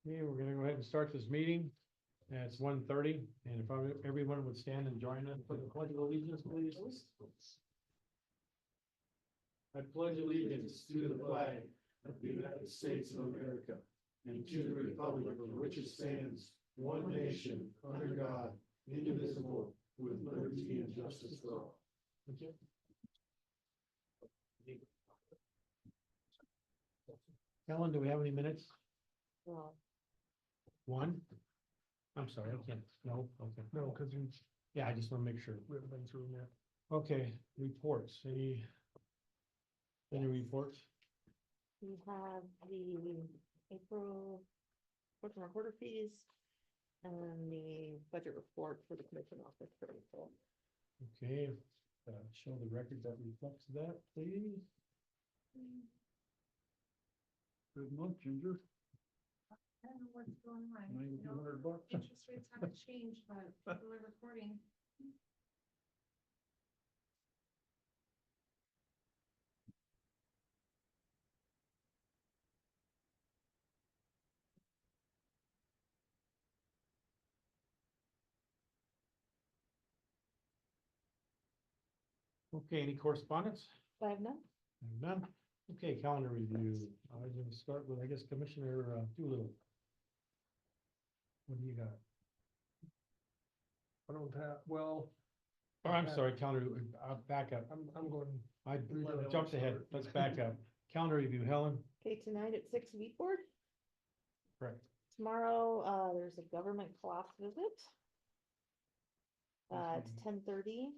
Okay, we're gonna go ahead and start this meeting. It's 1:30, and if everyone would stand and join us for the pledge of allegiance, please. I pledge allegiance to the flag of the United States of America and to the republic for which it stands, one nation, under God, indivisible, with liberty and justice for all. Thank you. Helen, do we have any minutes? One? I'm sorry, I can't, no, okay. No, because we Yeah, I just want to make sure. haven't been through them yet. Okay, reports, any reports? We have the April portion recorder fees and the budget report for the commission office for April. Okay, show the record that reflects that, please. Good month, Ginger. I don't know what's going on. $9,200. Interest rates haven't changed, but people are reporting. Okay, any correspondence? I have none. None. Okay, calendar review. I was gonna start with, I guess, Commissioner Doolittle. What do you got? I don't have, well, Oh, I'm sorry, calendar, back up. I'm going, I Let Helen jumped ahead. start. Let's back up. Calendar review, Helen. Okay, tonight at 6 Wheat Board. Correct. Tomorrow, there's a government class visit. It's 10:30.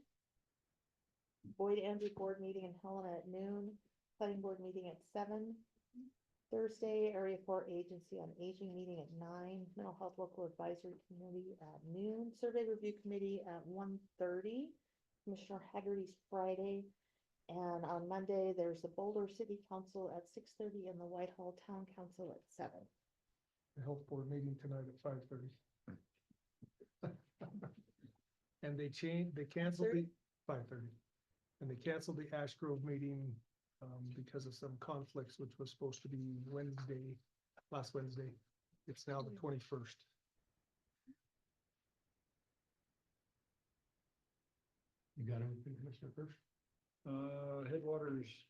Boyd Andrew board meeting in Helena at noon, planning board meeting at 7. Thursday, Area 4 Agency on Aging meeting at 9, Mental Health Local Advisory Committee at noon, Survey Review Committee at 1:30, Commissioner Haggerty's Friday, and on Monday, there's the Boulder City Council at 6:30 and the Whitehall Town Council at 7. the health board meeting tonight at 5:30. And they canceled the 5:30. And they canceled the Ash Grove meeting because of some conflicts, which was supposed to be last Wednesday. It's now the 21st. You got anything, Commissioner First? Headwaters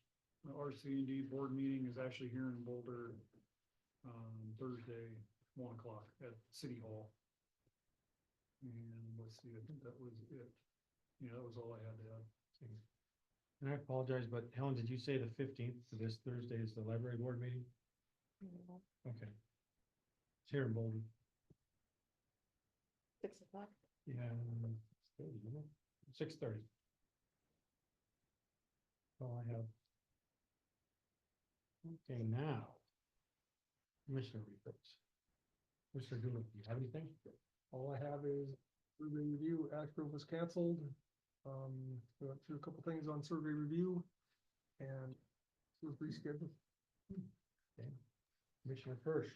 RC&D board meeting is actually here in Boulder, Thursday, 1 o'clock at City Hall. And let's see, I think that was it. Yeah, that was all I had to add. And I apologize, but Helen, did you say the 15th, so this Thursday is the library board meeting? Okay. It's here in Boulder. 6 o'clock. Yeah, 6:30. All I have. Okay, now. Commissioner reports. Commissioner Doolittle, do you have anything? All I have is survey review. Ash Grove was canceled. We went through a couple things on survey review and it was rescheduled. Okay. Commissioner First.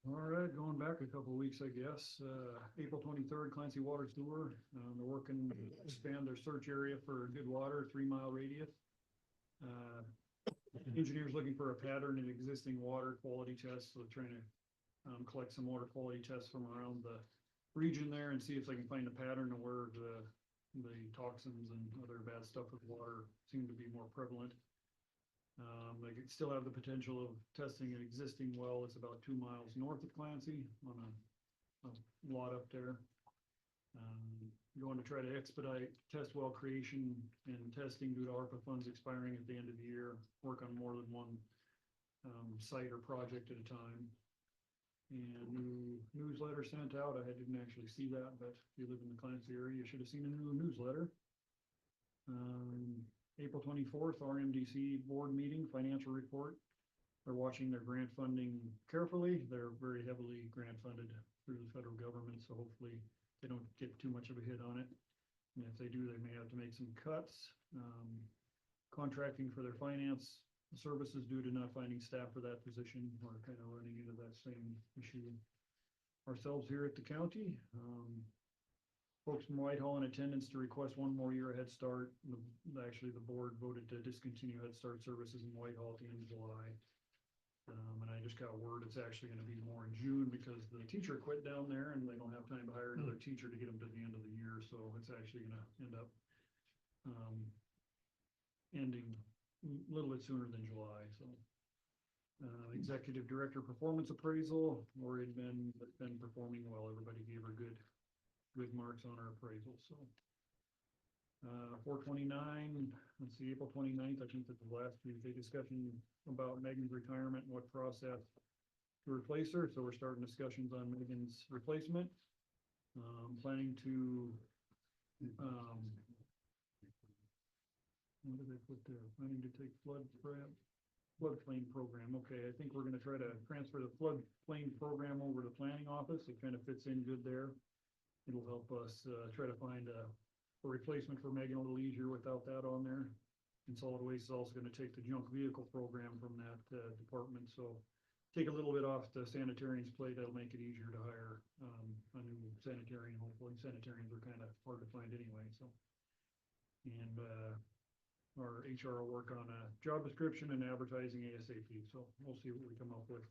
All right, going back a couple of weeks, I guess, April 23rd, Clancy Water Sewer, they're working to expand their search area for good water, 3-mile radius. Engineers looking for a pattern in existing water quality tests, so trying to collect some water quality tests from around the region there and see if they can find a pattern of where the toxins and other bad stuff with water seem to be more prevalent. They could still have the potential of testing an existing well that's about 2 miles north of Clancy on a lot up there. Going to try to expedite test well creation and testing due to ARPA funds expiring at the end of the year, work on more than one site or project at a time. And new newsletter sent out. I didn't actually see that, but if you live in the Clancy area, you should have seen a new newsletter. April 24th, RMDC board meeting, financial report. They're watching their grant funding carefully. They're very heavily grant funded through the federal government, so hopefully they don't get too much of a hit on it. And if they do, they may have to make some cuts. Contracting for their finance services due to not finding staff for that position. We're kind of running into that same issue ourselves here at the county. Folks from Whitehall in attendance to request 1 more year of Head Start. Actually, the board voted to discontinue Head Start services in Whitehall at the end of July. And I just got word it's actually gonna be more in June because the teacher quit down there and they don't have time to hire another teacher to get them to the end of the year, so it's actually gonna end up ending a little bit sooner than July, so. Executive Director Performance Appraisal, Lori had been performing well, everybody gave her good marks on her appraisal, so. 4/29, let's see, April 29th, I think that the last Tuesday discussion about Megan's retirement and what process to replace her, so we're starting discussions on Megan's replacement. Planning to, what did I put there? Planning to take floodplain program. Okay, I think we're gonna try to transfer the floodplain program over to planning office. It kind of fits in good there. It'll help us, try to find a replacement for Megan a little easier without that on there. And solid waste is also gonna take the junk vehicle program from that, department, so take a little bit off the sanitarian's plate. That'll make it easier to hire, a new sanitarian. Hopefully sanitarians are kind of hard to find anyway, so. And, our HR will work on a job description and advertising ASAP, so we'll see what we come up with.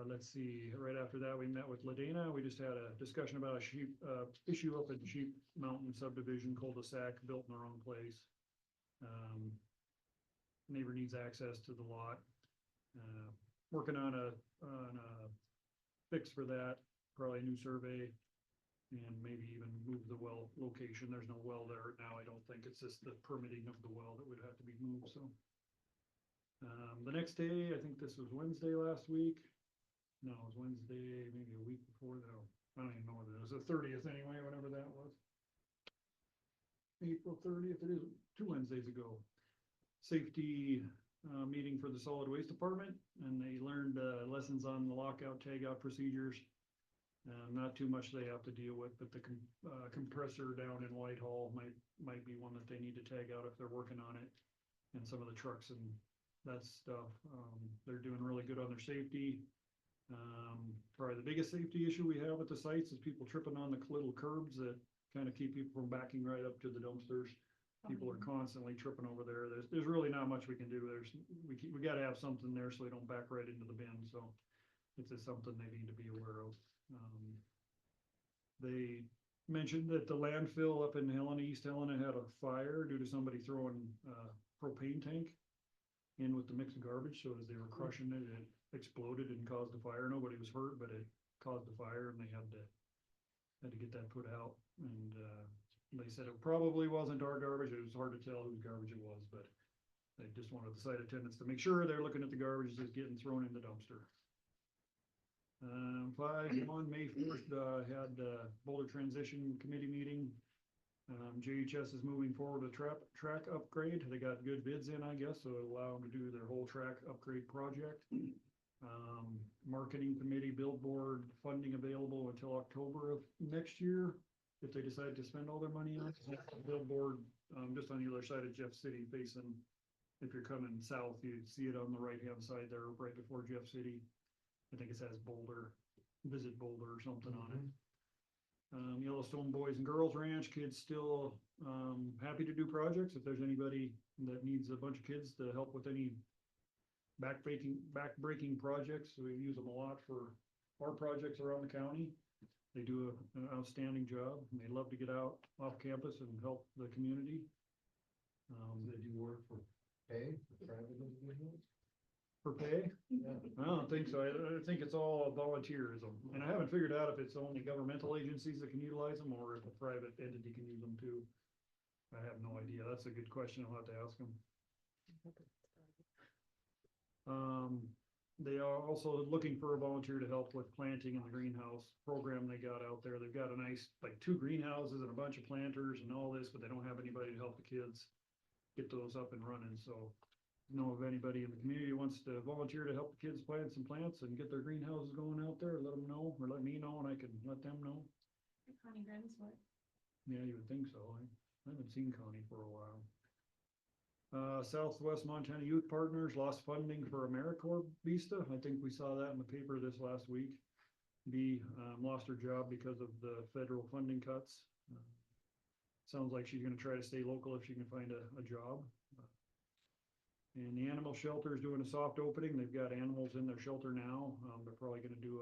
Let's see, right after that, we met with Ladena. We just had a discussion about a issue up at Sheep Mountain subdivision cul-de-sac built in the wrong place. Neighbor needs access to the lot. Working on a fix for that, probably a new survey. And maybe even move the well location. There's no well there now, I don't think. It's just the permitting of the well that would have to be moved, so. The next day, I think this was Wednesday last week. No, it was Wednesday, maybe a week before that. I don't even know what it was. The 30th anyway, whatever that was. April 30th, it is 2 Wednesdays ago. Safety, meeting for the solid waste department, and they learned, lessons on the lockout, tagout procedures. Not too much they have to deal with, but the compressor down in Whitehall might be one that they need to tag out if they're working on it. And some of the trucks and that stuff, they're doing really good on their safety. Probably the biggest safety issue we have at the sites is people tripping on the little curbs that kind of keep people from backing right up to the dumpsters. People are constantly tripping over there. There's really not much we can do. We gotta have something there so they don't back right into the bin, so it's just something they need to be aware of. They mentioned that the landfill up in Helena, East Helena, had a fire due to somebody throwing a propane tank in with the mixed garbage. So as they were crushing it, it exploded and caused a fire. Nobody was hurt, but it caused a fire, and they had to get that put out. And they said it probably wasn't our garbage. It was hard to tell whose garbage it was, but they just wanted the site attendants to make sure they're looking at the garbage that's getting thrown in the dumpster. 5/1, May 1st, had Boulder Transition Committee meeting. JHS is moving forward with track upgrade. They got good bids in, I guess, so it'll allow them to do their whole track upgrade project. Marketing committee billboard funding available until October of next year, if they decide to spend all their money on it. Billboard, just on the other side of Jeff City, facing, if you're coming south, you see it on the right-hand side there, right before Jeff City. I think it says Boulder, visit Boulder or something on it. Yellowstone Boys and Girls Ranch, kids still, happy to do projects. If there's anybody that needs a bunch of kids to help with any back-breaking projects, we use them a lot for our projects around the county. They do an outstanding job, and they love to get out off campus and help the community. They do work for pay, for private individuals? For pay? Yeah. I don't think so. I think it's all volunteerism, and I haven't figured out if it's only governmental agencies that can utilize them or if a private entity can use them too. I have no idea. That's a good question. I'll have to ask them. They are also looking for a volunteer to help with planting in the greenhouse program they got out there. They've got a nice, like 2 greenhouses and a bunch of planters and all this, but they don't have anybody to help the kids get those up and running. So know of anybody in the community who wants to volunteer to help the kids plant some plants and get their greenhouses going out there, let them know, or let me know and I can let them know. Connie Grants, what? Yeah, you would think so. I haven't seen Connie for a while. Southwest Montana Youth Partners lost funding for AmeriCorps Vista. I think we saw that in the paper this last week. Lost her job because of the federal funding cuts. Sounds like she's gonna try to stay local if she can find a job. And the animal shelter is doing a soft opening. They've got animals in their shelter now. They're probably gonna do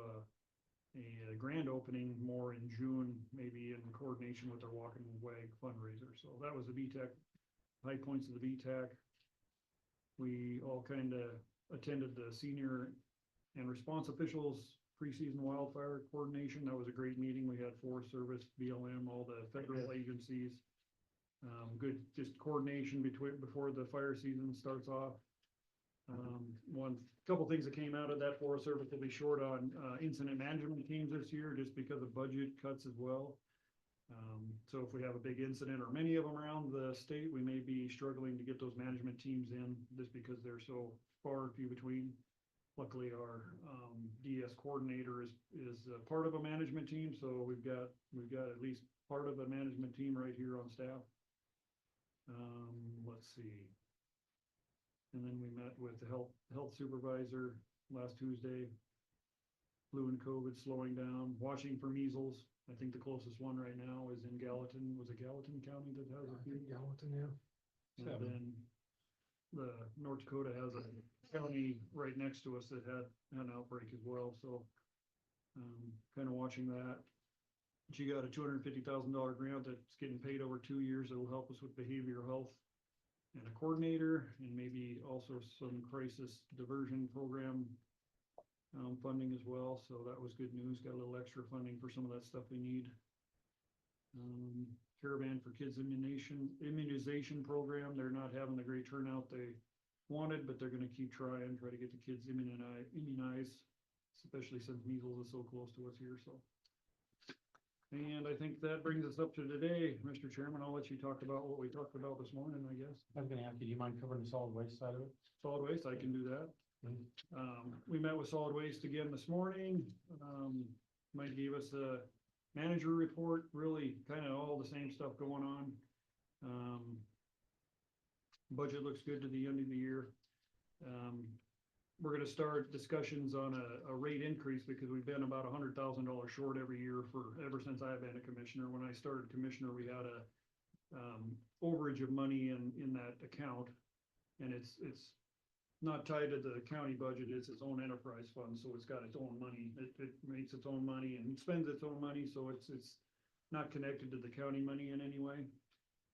a grand opening more in June, maybe in coordination with their Walking Wag fundraiser. So that was the VTech, high points of the VTech. We all kind of attended the senior and response officials preseason wildfire coordination. That was a great meeting. We had Forest Service, BLM, all the federal agencies. Good, just coordination before the fire season starts off. Couple things that came out of that, Forest Service will be short on incident management teams this year, just because of budget cuts as well. So if we have a big incident or many of them around the state, we may be struggling to get those management teams in, just because they're so far and few between. Luckily, our DS coordinator is part of a management team, so we've got at least part of a management team right here on staff. Let's see. And then we met with the health supervisor last Tuesday. Flu and COVID slowing down, watching for measles. I think the closest one right now is in Gallatin. Was it Gallatin County that has a few? Gallatin, yeah. And then the North Dakota has a county right next to us that had an outbreak as well, so kind of watching that. She got a $250,000 grant that's getting paid over 2 years. It'll help us with behavioral health and a coordinator, and maybe also some crisis diversion program funding as well. So that was good news. Got a little extra funding for some of that stuff we need. Caravan for Kids immunization program. They're not having the great turnout they wanted, but they're going to keep try to get the kids immunized, especially since measles is so close to us here. So, and I think that brings us up to today, Mr. Chairman. I'll let you talk about what we talked about this morning, I guess. I was gonna ask you, do you mind covering the solid waste side of it? Solid waste, I can do that. We met with solid waste again this morning. Mike gave us a manager report, really kind of all the same stuff going on. Budget looks good to the end of the year. We're gonna start discussions on a rate increase, because we've been about $100,000 short every year ever since I've been a commissioner. When I started commissioner, we had a overage of money in that account, and it's not tied to the county budget. It's its own enterprise fund, so it's got its own money. It makes its own money and spends its own money, so it's not connected to the county money in any way.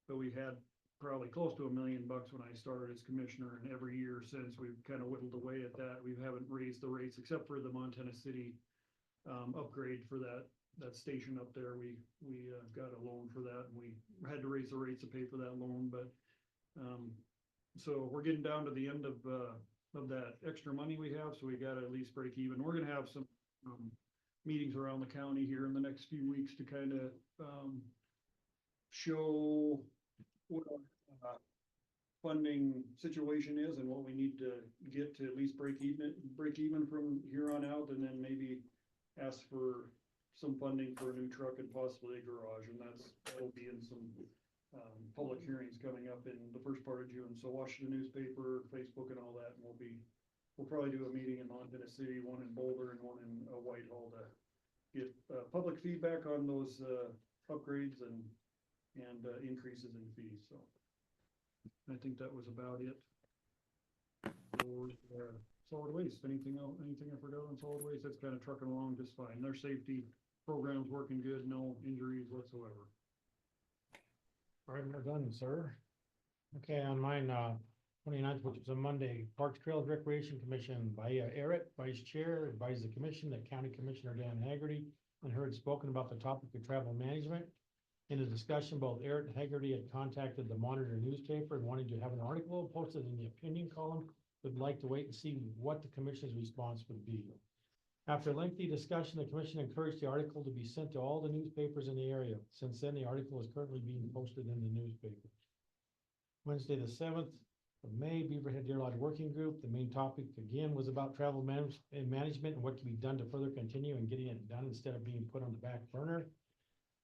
But we had probably close to $1 million when I started as commissioner, and every year since we've kind of whittled away at that. We haven't raised the rates except for the Montana City upgrade for that station up there. We got a loan for that, and we had to raise the rates to pay for that loan. But so we're getting down to the end of that extra money we have, so we got to at least break even. We're gonna have some meetings around the county here in the next few weeks to kind of show what our funding situation is and what we need to get to at least break even from here on out, and then maybe ask for some funding for a new truck and possibly a garage. And that'll be in some public hearings coming up in the first part of June. So watch the newspaper, Facebook, and all that, and we'll probably do a meeting in Montana City, one in Boulder and one in Whitehall, to get public feedback on those upgrades and increases in fees. So I think that was about it for solid waste. Anything else? Anything I forgot on solid waste? That's kind of trucking along just fine. Their safety program's working good, no injuries whatsoever. All right, we're done, sir. Okay, on mine, 29th, which was a Monday, Parks, Trails, Recreation Commission by Eric, Vice Chair, advised the commission that County Commissioner Dan Haggerty and her had spoken about the topic of travel management. In a discussion, both Eric and Haggerty had contacted the Monitor newspaper and wanted to have an article posted in the opinion column. Would like to wait and see what the commission's response would be. After lengthy discussion, the commission encouraged the article to be sent to all the newspapers in the area. Since then, the article is currently being posted in the newspaper. Wednesday, the 7th of May, Beaverhead Deer Lodge Working Group. The main topic again was about travel management and what can be done to further continue and getting it done instead of being put on the back burner.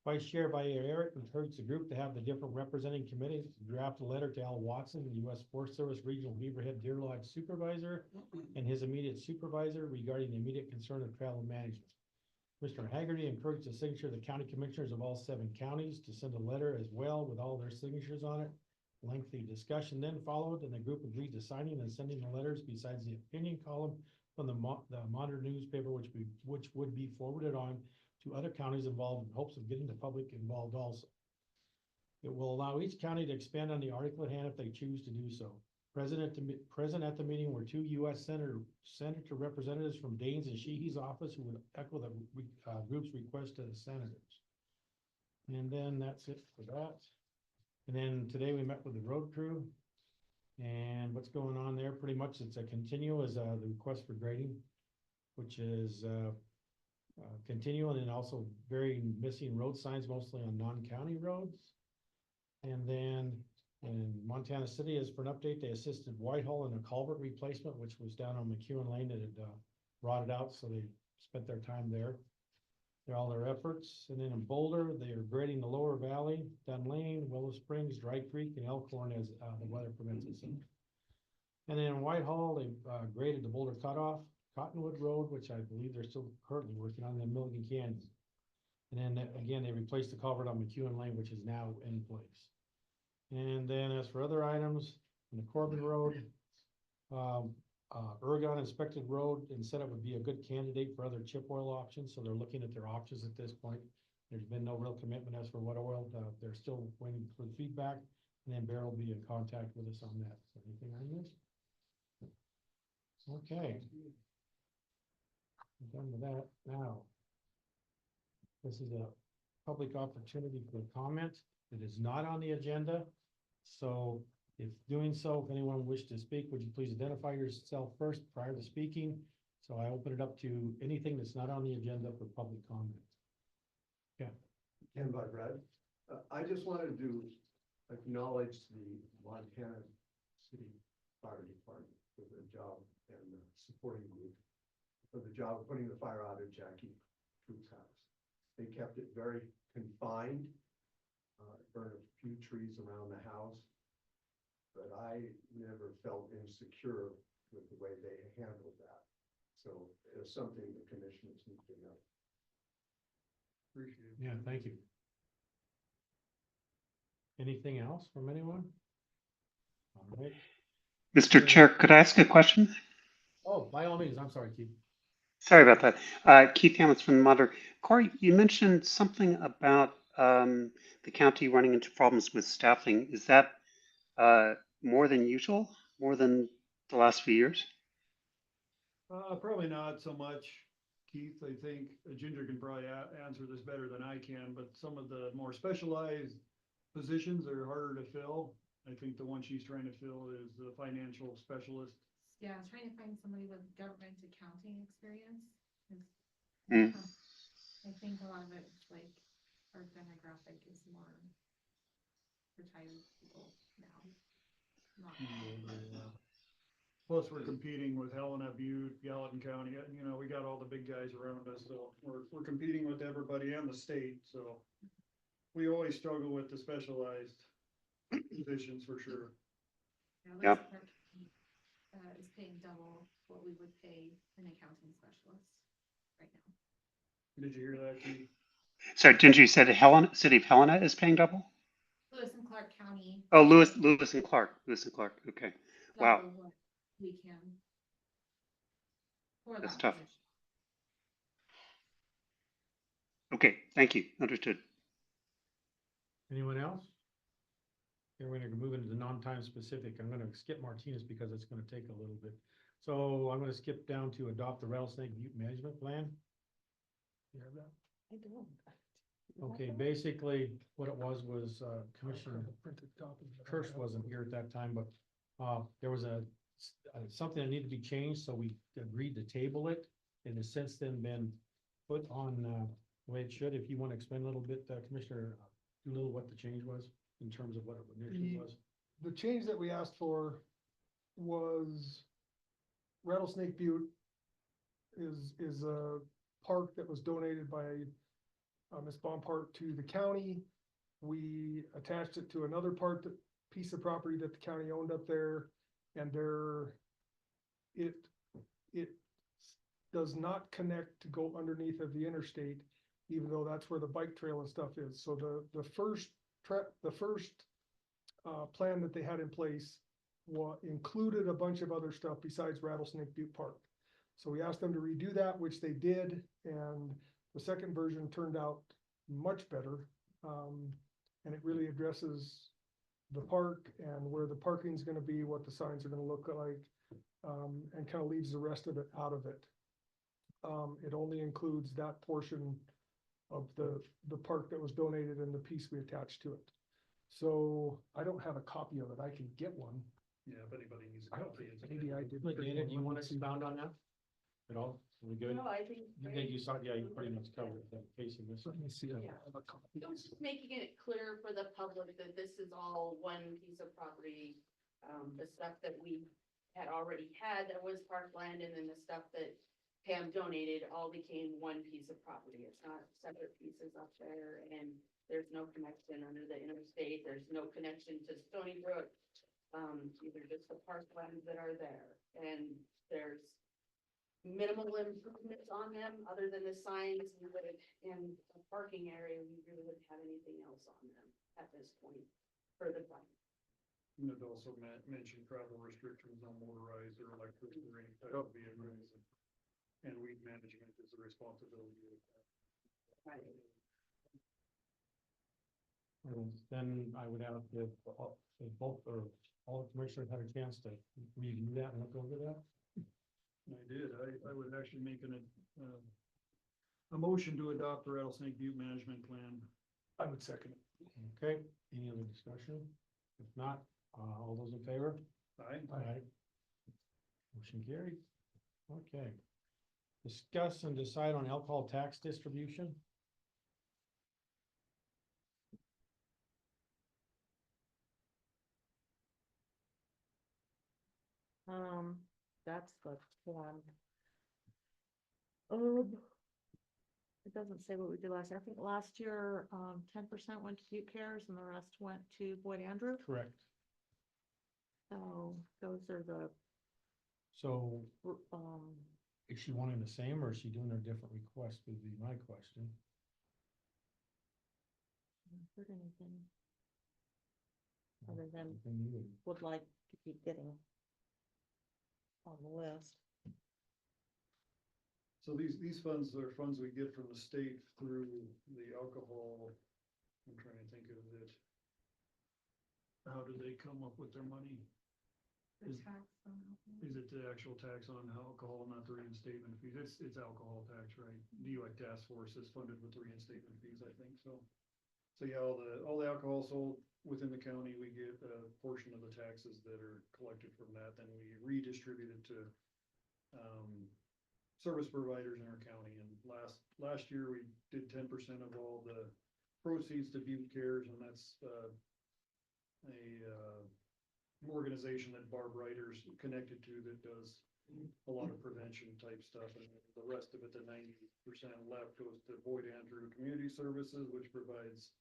Vice Chair by Eric encouraged the group to have the different representing committees draft a letter to Al Watson, the U.S. Forest Service Regional Beaverhead Deer Lodge Supervisor, and his immediate supervisor regarding the immediate concern of travel management. Mr. Haggerty encouraged the signature of the county commissioners of all 7 counties to send a letter as well with all their signatures on it. Lengthy discussion then followed, and the group agreed to signing and sending the letters besides the opinion column from the Monitor newspaper, which would be forwarded on to other counties involved in hopes of getting the public involved also. It will allow each county to expand on the article at hand if they choose to do so. Present at the meeting were two U.S. senator representatives from Daines and Sheehy's office who would echo the group's request to the senators. And then that's it for that. And then today we met with the road crew. And what's going on there, pretty much it's a continue as the request for grading, which is continuing, and also very missing road signs, mostly on non-county roads. And then in Montana City, as for an update, they assisted Whitehall in a culvert replacement, which was down on McEwen Lane that had rotted out, so they spent their time there. All their efforts. And then in Boulder, they are grading the lower valley, Dunn Lane, Willow Springs, Dry Creek, and Elkhorn as the weather permits it. And then in Whitehall, they graded the Boulder Cutoff, Cottonwood Road, which I believe they're still currently working on, in Milligan Canyon. And then again, they replaced the culvert on McEwen Lane, which is now in place. And then as for other items, in the Corbin Road, Oregon inspected road and said it would be a good candidate for other chip oil options, so they're looking at their options at this point. There's been no real commitment as for what oil, they're still waiting for the feedback, and then Bear will be in contact with us on that. So anything I missed? Okay. I'm done with that now. This is a public opportunity for comment. It is not on the agenda, so if doing so, if anyone wishes to speak, would you please identify yourself first prior to speaking? So I open it up to anything that's not on the agenda for public comment. Yeah. Ken by Brad. I just wanted to acknowledge the Montana City Fire Department for their job and the supporting group for the job of putting the fire out at Jackie Troop's house. They kept it very confined, burned a few trees around the house. But I never felt insecure with the way they handled that. So it's something the commissioners need to know. Appreciate it. Yeah, thank you. Anything else from anyone? All right. Mr. Chair, could I ask a question? Oh, by all means, I'm sorry, Keith. Sorry about that. Keith Hammonds from the Monitor. Corey, you mentioned something about the county running into problems with staffing. Is that more than usual? More than the last few years? Probably not so much, Keith. I think Ginger can probably answer this better than I can, but some of the more specialized positions are harder to fill. I think the one she's trying to fill is the financial specialist. Yeah, I was trying to find somebody with government accounting experience. Mm. I think a lot of it's like our demographic is more retired people now. Not Plus, we're competing with Helena, Butte, Gallatin County. You know, we got all the big guys around us, so we're competing with everybody and the state. So we always struggle with the specialized positions for sure. Yeah, Yep. Clark County, is paying double what we would pay an accounting specialist right now. Did you hear that, Keith? So, Ginger, you said City of Helena is paying double? Lewis and Clark County. Oh, Lewis and Clark. Okay. Wow. Double what we can. For That's that tough. position. Okay, thank you. Understood. Anyone else? Here we're gonna move into the non-time specific. I'm gonna skip Martinez because it's gonna take a little bit. So I'm gonna skip down to adopt the rattlesnake butte management plan. You have that? I don't. Okay, basically what it was Commissioner Kirsch wasn't here at that time, but there was something that needed to be changed, so we agreed to table it. It has since then been put on the way it should. If you want to explain a little bit, Commissioner Doolittle, what the change was in terms of what it initially was. The change that we asked for was Rattlesnake Butte is a park that was donated by Ms. Bompart to the county. We attached it to another piece of property that the county owned up there, and it does not connect to go underneath of the interstate, even though that's where the bike trail and stuff is. So the first plan that they had in place included a bunch of other stuff besides Rattlesnake Butte Park. So we asked them to redo that, which they did, and the second version turned out much better. And it really addresses the park and where the parking is gonna be, what the signs are gonna look like, and kind of leaves the rest of it out of it. It only includes that portion of the park that was donated and the piece we attached to it. So I don't have a copy of it. I can get one. Yeah, if anybody needs a I don't copy. think, it's maybe I did. Wait, Dana, do you want to expound on that at all? Are we good? No, I think. You think you saw, yeah, you pretty much covered the case of this. Let me see. I Yeah. have a copy. It was just making it clear for the public that this is all one piece of property. The stuff that we had already had that was parkland, and then the stuff that Pam donated all became one piece of property. It's not separate pieces up there, and there's no connection under the interstate. There's no connection to Stony Brook. These are just the parklands that are there, and there's minimal improvements on them, other than the signs. We would, in the parking area, we really wouldn't have anything else on them at this point for the plan. And it also mentioned travel restrictions on motorized or electric or any type of vehicles. And weed management is the responsibility of that. Right. And then I would have if both or all the commissioners had a chance to review that and look over that. I did. I would actually make a motion to adopt the Rattlesnake Butte Management Plan. I would second it. Okay, any other discussion? If not, all those in favor? Aye. Aye. Motion carried. Okay. Discuss and decide on alcohol tax distribution. That's the form. It doesn't say what we did last year. I think last year, 10% went to Butte Cares and the rest went to Boyd Andrew. Correct. So those are the, So um, is she wanting the same or is she doing a different request would be my question. I haven't heard anything other than Anything you would- would like to keep getting on the list. So these funds are funds we get from the state through the alcohol. I'm trying to think of it. How do they come up with their money? The Is- tax on alcohol. Is it the actual tax on alcohol, not the reinstatement fees? It's alcohol tax, right? DUI task force is funded with the reinstatement fees, I think, so. So yeah, all the alcohol sold within the county, we get a portion of the taxes that are collected from that, then we redistribute it to service providers in our county. And last year, we did 10% of all the proceeds to Butte Cares, and that's an organization that Barb Ryder's connected to that does a lot of prevention type stuff. And the rest of it, the 90% left, goes to Boyd Andrew Community Services, which provides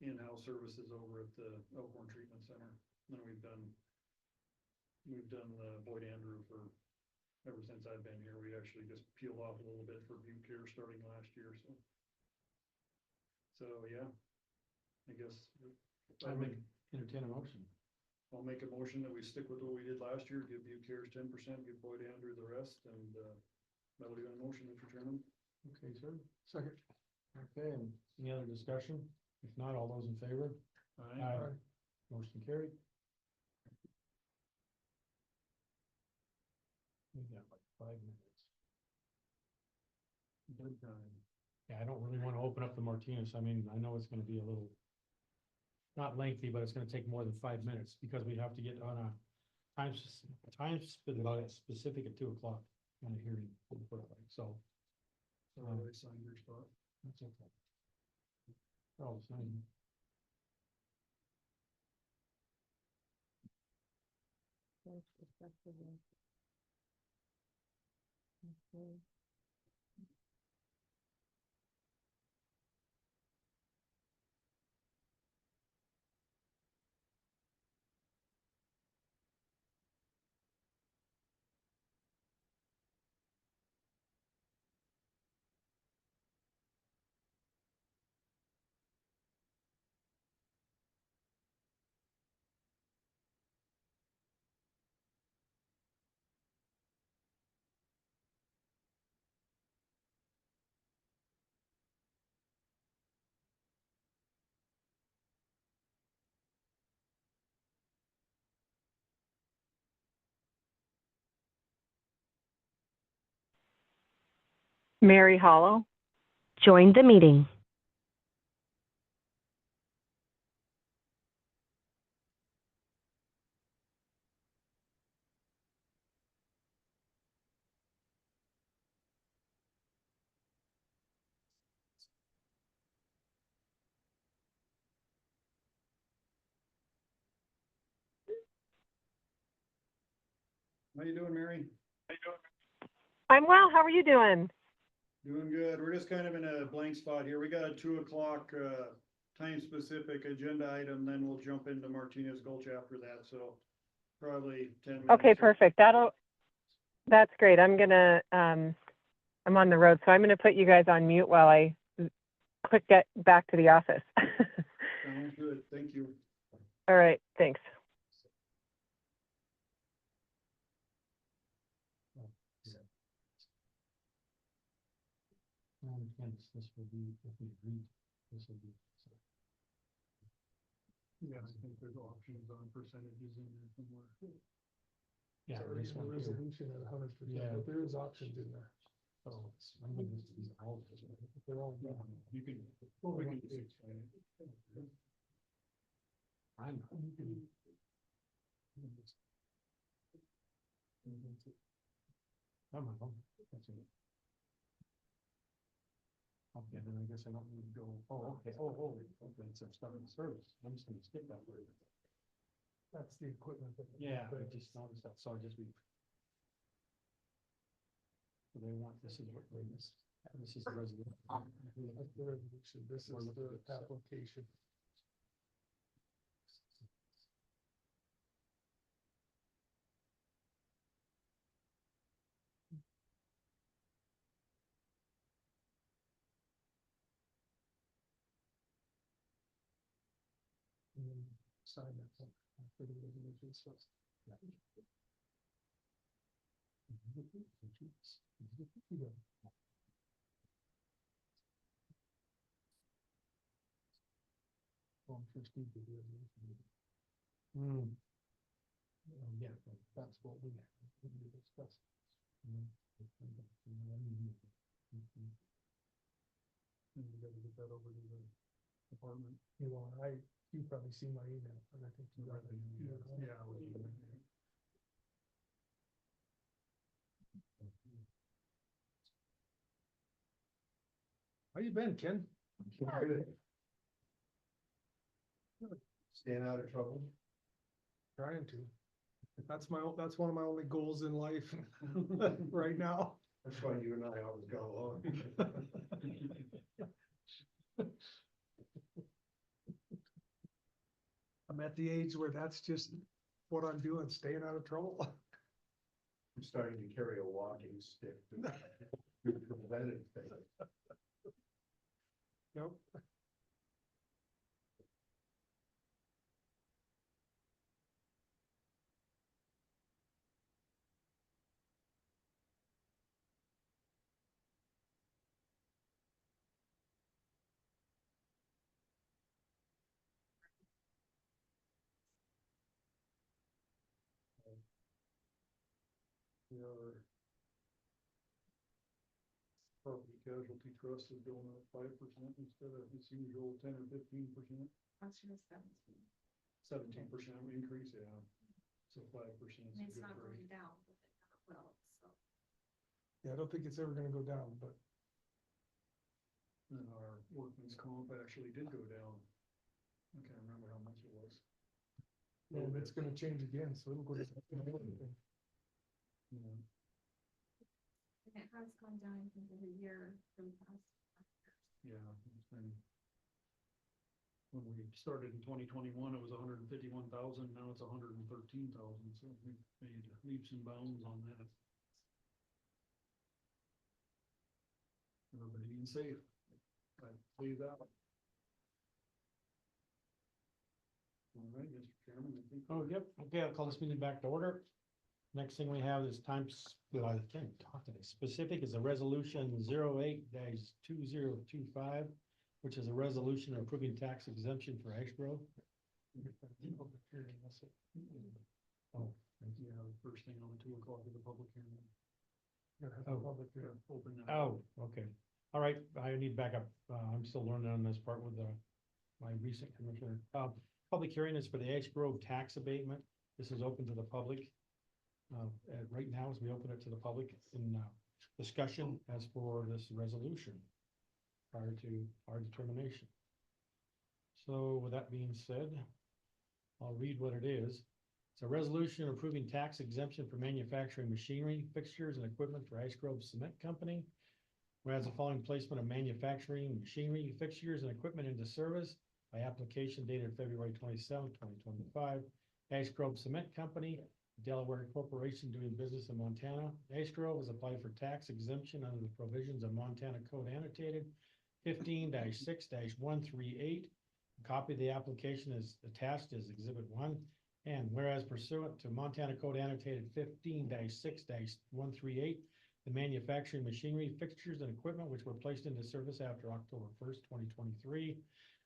in-house services over at the Elkhorn Treatment Center. And we've done the Boyd Andrew for ever since I've been here. We actually just peeled off a little bit for Butte Care starting last year, so yeah, I guess I would entertain a motion. I'll make a motion that we stick with what we did last year, give Butte Cares 10%, give Boyd Andrew the rest, and that'll be my motion, Mr. Chairman. Okay, sir. Second. Okay, and any other discussion? If not, all those in favor? Aye. Motion carried. We got like 5 minutes. Good time. Yeah, I don't really want to open up the Martinez. I mean, I know it's gonna be a little, not lengthy, but it's gonna take more than 5 minutes because we have to get on a specific at 2 o'clock on the hearing. So. Sorry, I signed your spot. That's okay. Oh, fine. Okay. Mary Hollow joined the meeting. How you doing, Mary? I'm well. How are you doing? Doing good. We're just kind of in a blank spot here. We got a 2 o'clock, time-specific agenda item, then we'll jump into Martinez Gulch after that, so probably 10 minutes. Okay, perfect. That's great. I'm on the road, so I'm gonna put you guys on mute while I get back to the office. Sounds good. Thank you. All right, thanks. Hence, this will be, if we agree, this will be. Yeah, I think there's options on percentages in there somewhere. Yeah, It's already this in one the here. resolution at 100%, Yeah. but there is options in there. So it's, I'm gonna use these all of this, right? They're all. You can, we can just explain it. I'm. Come on, that's it. Okay, then I guess I don't need to go, okay, okay, it's a start of service, I'm just gonna skip that word. That's the equipment. Yeah, I just noticed that, so I'll just be. So they want, this is what, this is the resolution. That's the resolution. This is the application. And then sign that one for the resolution stuff. Form 15 to the resolution. Yeah, that's what we discussed. And we gotta get that over to the department. You know, you probably see my email, and I think you got it. Yeah. How you been, Ken? Staying out of trouble. Trying to. That's one of my only goals in life right now. That's why you and I always got along. I'm at the age where that's just what I'm doing, staying out of trouble. I'm starting to carry a walking stick to prevent it. Nope. Your property casualty trust is going up 5% instead of its usual 10 or 15%. Last year was 17. 17% increase, yeah. So 5% And is it's a not good going rate. down, but it will, so. Yeah, I don't think it's ever gonna go down, but And our workman's comp actually did go down. I can't remember how much it was. and it's gonna change again, so it'll go down. Yeah. And it has gone down, I think, every year for the past. Yeah, it's been. When we started in 2021, it was 151,000, now it's 113,000, so we've made leaps and bounds on that. Everybody being safe, I believe that. All right, Mr. Chairman, I think. Oh, yep, okay, I'll call this meeting back to order. Next thing we have is I can't talk today. Specific is a resolution 08-2025, which is a resolution approving tax exemption for Ash Grove. Oh, Yeah, the first thing on the 2 o'clock of the public hearing. Gotta have Oh. a public hearing. Open that. Oh, okay. All right, I need backup. I'm still learning on this part with my recent commissioner. Public hearing is for the Ash Grove tax abatement. This is open to the public. Right now, as we open it to the public in discussion as for this resolution prior to our determination. So with that being said, I'll read what it is. It's a resolution approving tax exemption for manufacturing machinery, fixtures, and equipment for Ash Grove Cement Company. Whereas the following placement of manufacturing machinery, fixtures, and equipment into service by application dated February 27, 2025. Ash Grove Cement Company, Delaware Corporation doing business in Montana. Ash Grove has applied for tax exemption under the provisions of Montana Code Annotated 15-6-138. A copy of the application is attached as Exhibit 1. And whereas pursuant to Montana Code Annotated 15-6-138, the manufacturing machinery, fixtures, and equipment which were placed into service after October 1st, 2023,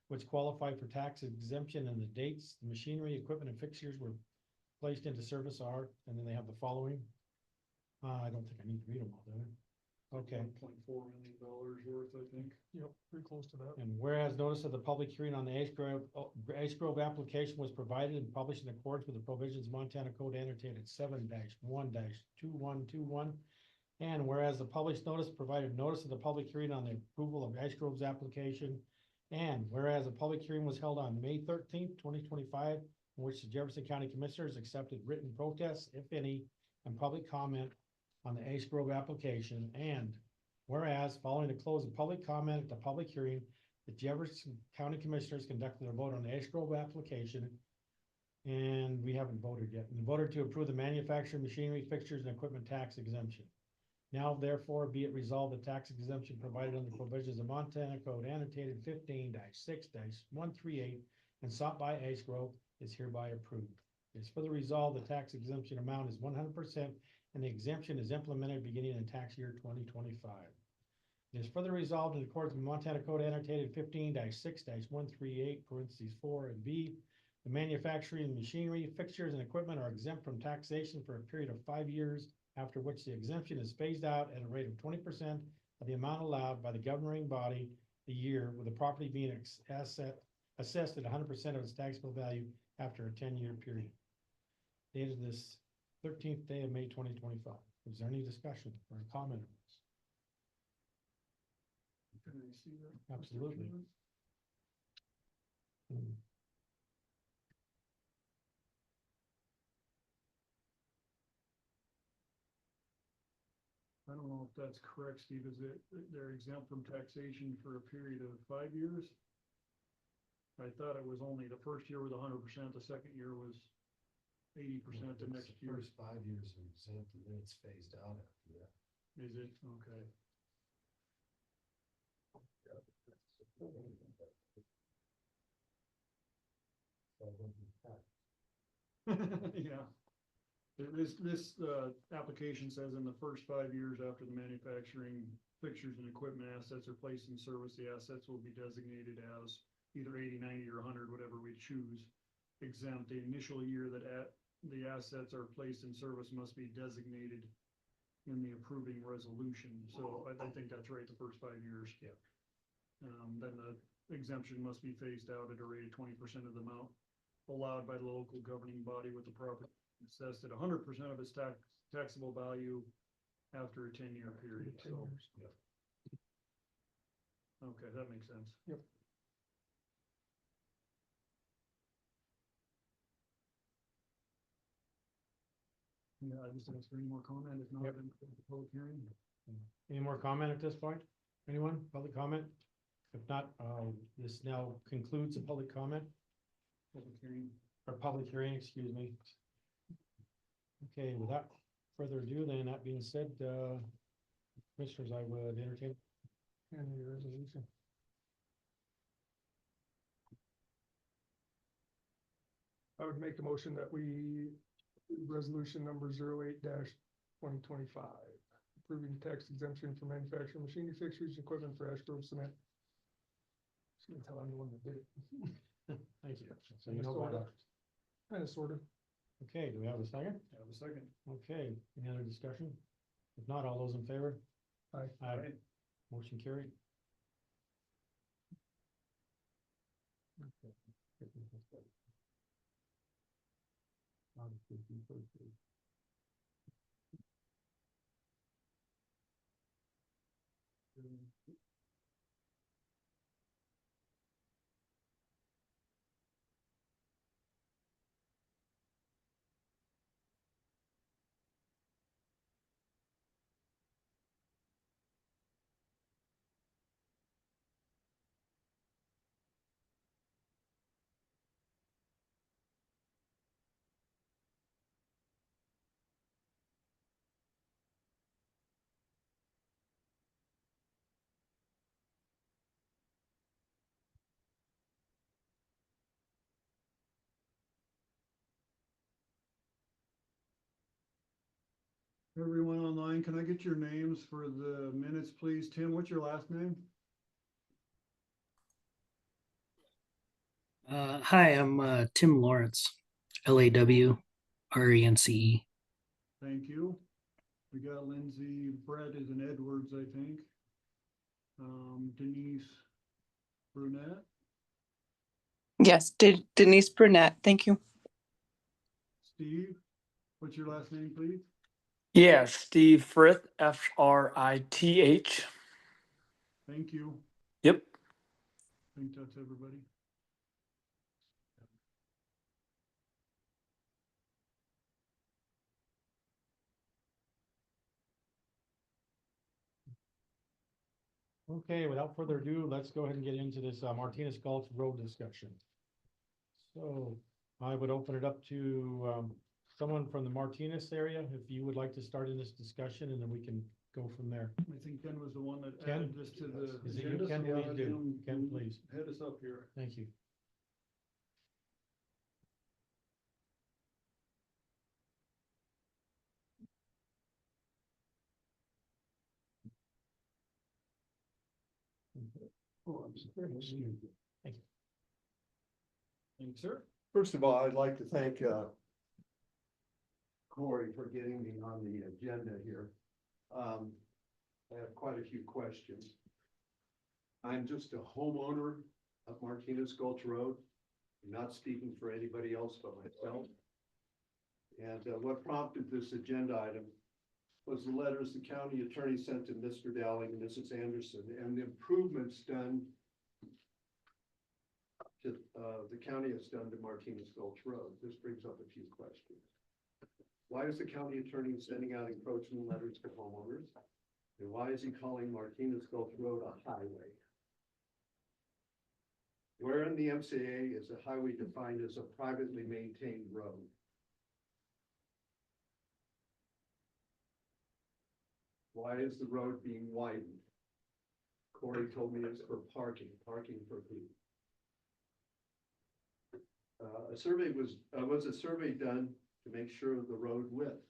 which qualify for tax exemption, and the dates the machinery, equipment, and fixtures were placed into service are, and then they have the following. I don't think I need to read them all, do I? Okay. $1.4 million worth, I think. Yep, pretty close to that. And whereas notice of the public hearing on the Ash Grove application was provided and published in accordance with the provisions of Montana Code Annotated 7-1-2121. And whereas the published notice provided notice of the public hearing on the approval of Ash Grove's application. And whereas a public hearing was held on May 13th, 2025, in which the Jefferson County Commissioners accepted written protests, if any, and public comment on the Ash Grove application. And whereas following the close of public comment at the public hearing, the Jefferson County Commissioners conducted a vote on the Ash Grove application. And we haven't voted yet, and voted to approve the manufacturing machinery, fixtures, and equipment tax exemption. Now therefore be it resolved, the tax exemption provided under provisions of Montana Code Annotated 15-6-138 and sought by Ash Grove is hereby approved. It's further resolved, the tax exemption amount is 100% and the exemption is implemented beginning in tax year 2025. It is further resolved in accordance with Montana Code Annotated 15-6-138 parentheses 4 and B. The manufacturing machinery, fixtures, and equipment are exempt from taxation for a period of 5 years, after which the exemption is phased out at a rate of 20% of the amount allowed by the governing body a year, with the property being assessed at 100% of its taxable value after a 10-year period. Dated this 13th day of May 2025. Is there any discussion or comment on this? Can I see that? Absolutely. I don't know if that's correct, Steve. Is it, they're exempt from taxation for a period of 5 years? I thought it was only the first year was 100%, the second year was 80% the next year. First 5 years are exempt and then it's phased out after that. Is it? Okay. Yeah. This application says in the first 5 years after the manufacturing fixtures and equipment assets are placed in service, the assets will be designated as either 80, 90, or 100, whatever we choose, exempt. The initial year that the assets are placed in service must be designated in the approving resolution. So I think that's right, the first 5 years. Yeah. Then the exemption must be phased out at a rate of 20% of the amount allowed by the local governing body, with the property assessed at 100% of its taxable value after a 10-year period. 10 So, years. okay, that makes sense. Yep. Yeah, I just asked for any more comment, if not, Yep. then close the public hearing. Any more comment at this point? Anyone? Public comment? If not, this now concludes the public comment, Public hearing. or public hearing, excuse me. Okay, without further ado, then that being said, commissioners, I would entertain. And the resolution. I would make a motion that we, resolution number 08-2025, approving tax exemption for manufacturing machinery, fixtures, equipment for Ash Grove Cement. Just gonna tell I'm the one that did it. Thank you. So you know about that. Kind of, sort of. Okay, do we have a second? Have a second. Okay, any other discussion? If not, all those in favor? Aye. Aye. Motion carried. Everyone online, can I get your names for the minutes, please? Tim, what's your last name? Hi, I'm Tim Lawrence, LAWRENCE. Thank you. We got Lindsay, Brett is an Edwards, I think. Denise Brunette, Yes, Denise Burnett, thank you. Steve, what's your last name, please? Yeah, Steve Frith, Frith. Thank you. Yep. I think that's everybody. Okay, without further ado, let's go ahead and get into this Martinez Gulch Road discussion. So I would open it up to someone from the Martinez area, if you would like to start in this discussion, and then we can go from there. I think Ken was the one that Ken? added this to the Is it you, agenda. Ken? so I'll Please let do. him Ken, please. Head us up here. Thank you. Oh, I'm sorry. Thank you. Thanks, sir. First of all, I'd like to thank Corey for getting me on the agenda here. I have quite a few questions. I'm just a homeowner of Martinez Gulch Road. I'm not speaking for anybody else but myself. And what prompted this agenda item was the letters the county attorney sent to Mr. Dowling and Mrs. Anderson, and the improvements done to, the county has done to Martinez Gulch Road. This brings up a few questions. Why is the county attorney sending out encroachment letters to homeowners? And why is he calling Martinez Gulch Road a highway? Where in the MCA is a highway defined as a privately maintained road? Why is the road being widened? Corey told me it's for parking for who? A survey was a survey done to make sure of the road width?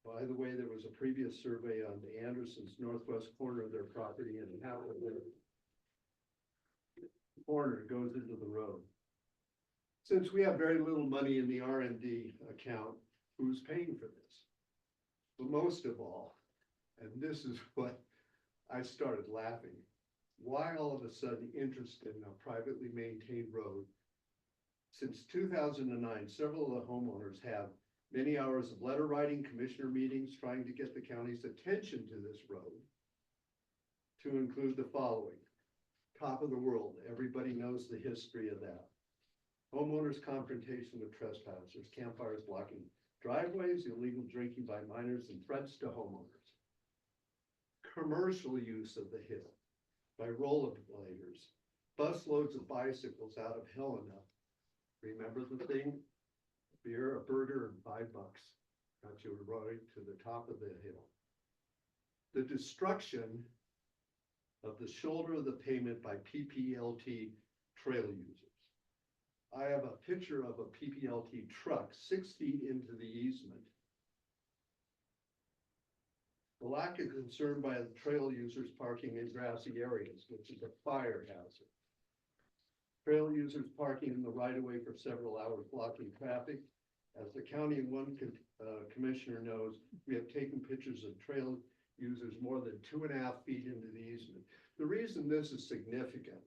By the way, there was a previous survey on the Andersons northwest corner of their property, and half of their corner goes into the road. Since we have very little money in the R&D account, who's paying for this? But most of all, and this is what I started laughing, why all of a sudden interest in a privately maintained road? Since 2009, several of the homeowners have many hours of letter writing, commissioner meetings, trying to get the county's attention to this road. To include the following: top of the world, everybody knows the history of that. Homeowners' confrontation with trespassers, campfires blocking driveways, illegal drinking by minors, and threats to homeowners. Commercial use of the hill by rollerbladers, busloads of bicycles out of Helena. Remember the thing? Beer, a burger, and $5. Got you right to the top of the hill. The destruction of the shoulder of the pavement by PPLT trail users. I have a picture of a PPLT truck 6 feet into the easement. The lack of concern by the trail users parking in grassy areas, which is a fire hazard. Trail users parking in the right of way for several hours blocking traffic. As the county and one commissioner knows, we have taken pictures of trail users more than 2.5 feet into the easement. The reason this is significant,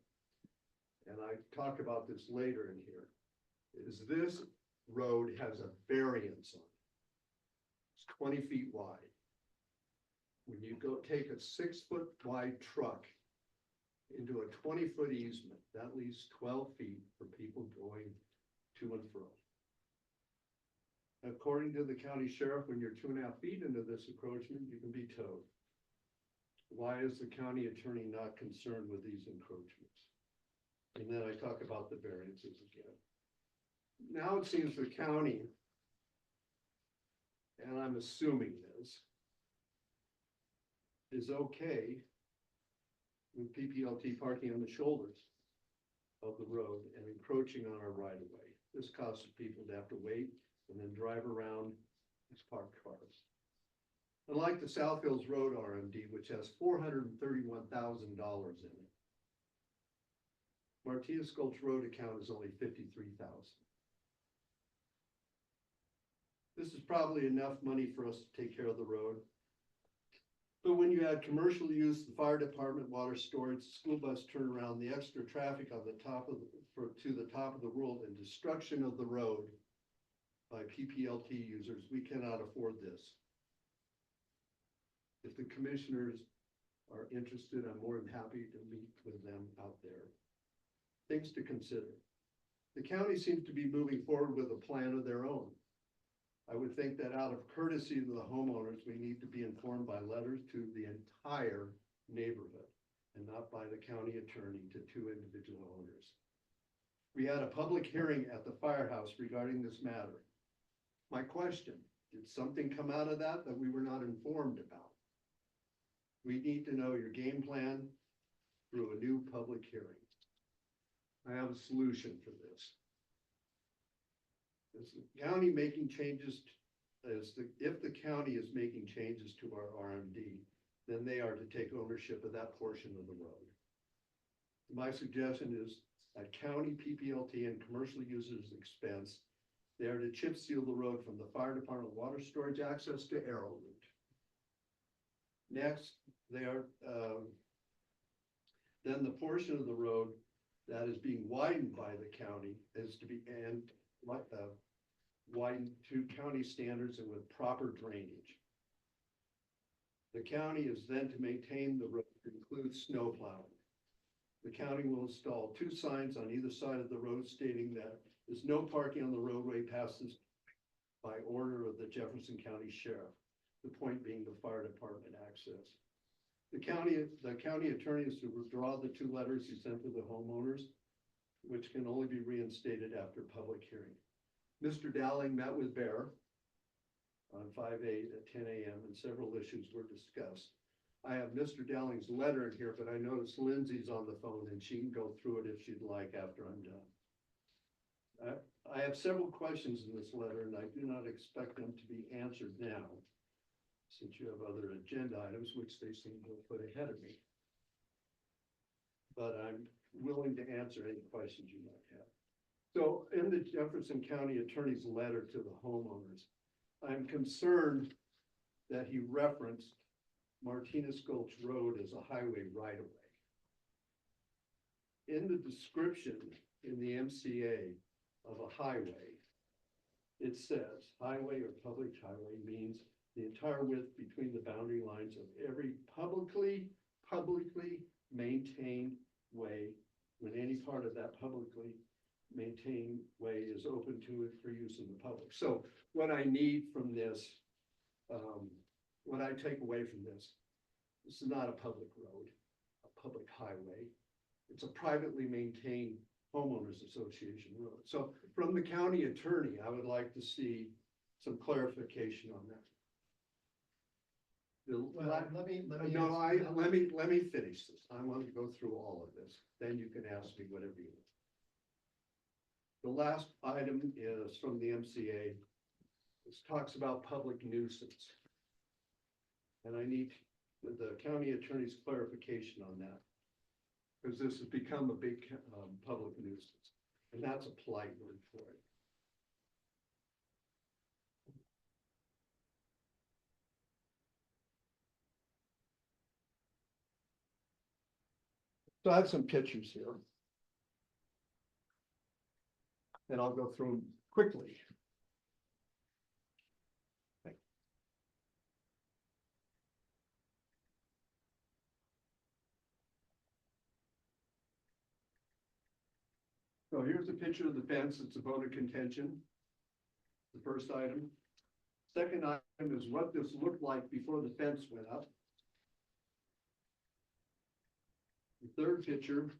and I talk about this later in here, is this road has a variance on it. It's 20 feet wide. When you go take a 6-foot wide truck into a 20-foot easement, that leaves 12 feet for people going to and fro. According to the county sheriff, when you're 2.5 feet into this encroachment, you can be towed. Why is the county attorney not concerned with these encroachments? And then I talk about the variances again. Now it seems the county, and I'm assuming this, is okay with PPLT parking on the shoulders of the road and encroaching on our right of way. This causes people to have to wait and then drive around these parked cars. Unlike the South Hills Road RMD, which has $431,000 in it, Martinez Gulch Road account is only $53,000. This is probably enough money for us to take care of the road. But when you add commercial use, the fire department, water storage, school bus turnaround, the extra traffic on the top of to the top of the world, and destruction of the road by PPLT users, we cannot afford this. If the commissioners are interested, I'm more than happy to meet with them out there. Things to consider. The county seems to be moving forward with a plan of their own. I would think that out of courtesy to the homeowners, we need to be informed by letters to the entire neighborhood and not by the county attorney to 2 individual owners. We had a public hearing at the firehouse regarding this matter. My question, did something come out of that we were not informed about? We need to know your game plan through a new public hearing. I have a solution for this. Is the county making changes, if the county is making changes to our RMD, then they are to take ownership of that portion of the road. My suggestion is at county PPLT and commercial users' expense, they are to chip seal the road from the fire department water storage access to Arrowroot. Next, they are, then the portion of the road that is being widened by the county is to be, and widened to county standards and with proper drainage. The county is then to maintain the road to include snow plowing. The county will install 2 signs on either side of the road stating that there's no parking on the roadway past this by order of the Jefferson County Sheriff, the point being the fire department access. The county attorney is to withdraw the 2 letters he sent to the homeowners, which can only be reinstated after public hearing. Mr. Dowling met with Bear on 5/8 at 10 a.m. and several issues were discussed. I have Mr. Dowling's letter in here, but I noticed Lindsay's on the phone and she can go through it if she'd like after I'm done. I have several questions in this letter and I do not expect them to be answered now, since you have other agenda items, which they seem to have put ahead of me. But I'm willing to answer any questions you might have. So in the Jefferson County Attorney's letter to the homeowners, I'm concerned that he referenced Martinez Gulch Road as a highway right-of-way. In the description in the MCA of a highway, it says highway or public highway means the entire width between the boundary lines of every publicly maintained way when any part of that publicly maintained way is open to it for use in the public. So what I need from this, what I take away from this is not a public road, a public highway. It's a privately maintained homeowners association road. So from the county attorney, I would like to see some clarification on that. Let me finish this. I want to go through all of this. Then you can ask me whatever you want. The last item is from the MCA. This talks about public nuisance. And I need the county attorney's clarification on that. Because this has become a big public nuisance. And that's a polite word for it. So I have some pictures here. And I'll go through them quickly. So here's a picture of the fence. It's a bone of contention. The first item. Second item is what this looked like before the fence went up. The third picture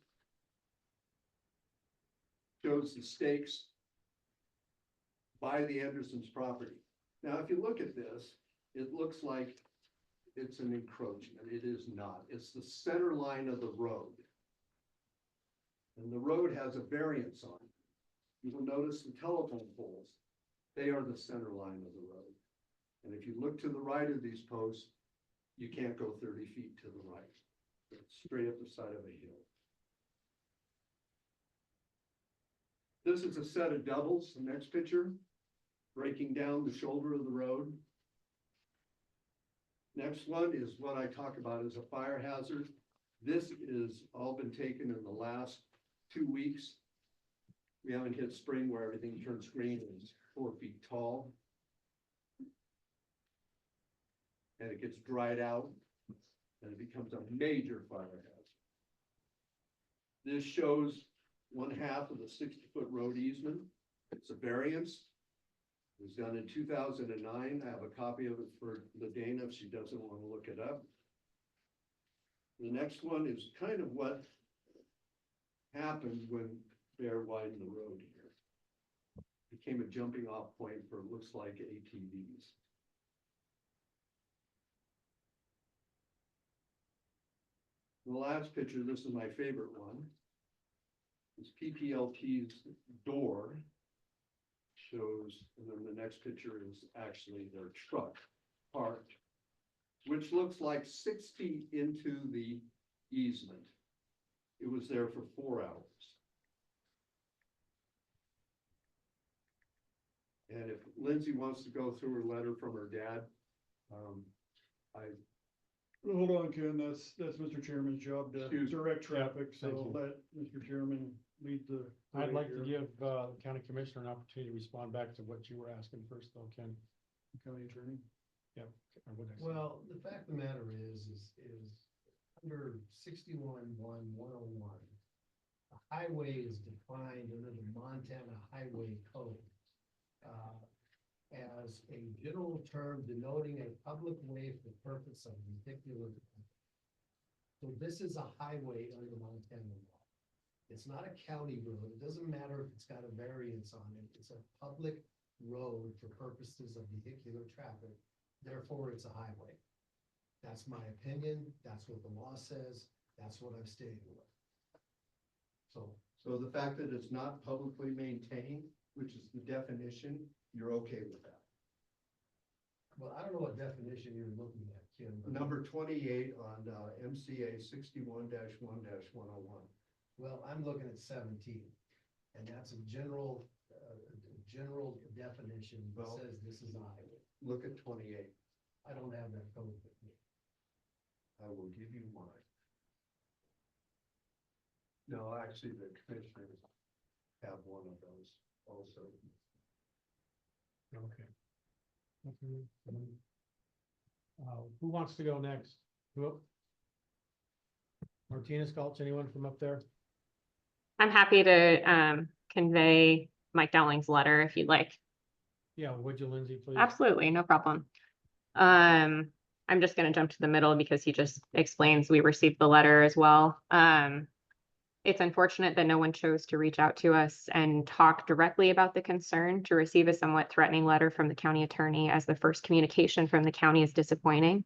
shows the stakes by the Anderson's property. Now, if you look at this, it looks like it's an encroachment. It is not. It's the center line of the road. And the road has a variance on it. You will notice the telephone poles. They are the center line of the road. And if you look to the right of these posts, you can't go 30 feet to the right. It's straight up the side of a hill. This is a set of doubles, the next picture, breaking down the shoulder of the road. Next one is what I talk about as a fire hazard. This is all been taken in the last 2 weeks. We haven't hit spring where everything turns green and is 4 feet tall. And it gets dried out and it becomes a major fire hazard. This shows 1/2 of the 60-foot road easement. It's a variance. It was done in 2009. I have a copy of it for LaDana if she doesn't want to look it up. The next one is kind of what happened when Bear widened the road here. It became a jumping off point for, it looks like, ATVs. The last picture, this is my favorite one. This PPLT's door shows, and then the next picture is actually their truck parked, which looks like 6 feet into the easement. It was there for 4 hours. And if Lindsay wants to go through her letter from her dad, Hold on, Ken, that's Mr. Chairman's job to Excuse me. direct traffic, so thank you. let Mr. Chairman lead the. I'd like to way give, the county commissioner an opportunity to respond back to what you were asking first, though, Ken. here. County attorney. Yep. Or what I said. Well, the fact of the matter is under 61-1-101, a highway is defined under the Montana Highway Code as a general term denoting a public way for the purpose of vehicular traffic. So this is a highway under Montana law. It's not a county road. It doesn't matter if it's got a variance on it. It's a public road for purposes of vehicular traffic. Therefore, it's a highway. That's my opinion. That's what the law says. That's what I've stated with. So the fact that it's not publicly maintained, which is the definition, you're okay with that? well, I don't know what definition you're looking at, Kim. but- Number 28 on MCA 61-1-101. Well, I'm looking at 17, and that's a general definition that Well- says this is a highway. Look at 28. I don't have that code with me. I will give you mine. No, actually, the commissioners have one of those also. Okay. Who wants to go next? Who? Martinez Gulch, anyone from up there? I'm happy to convey Mike Dowling's letter if you'd like. Yeah, would you, Lindsay, please? Absolutely, no problem. I'm just gonna jump to the middle because he just explains we received the letter as well. It's unfortunate that no one chose to reach out to us and talk directly about the concern. To receive a somewhat threatening letter from the county attorney as the first communication from the county is disappointing.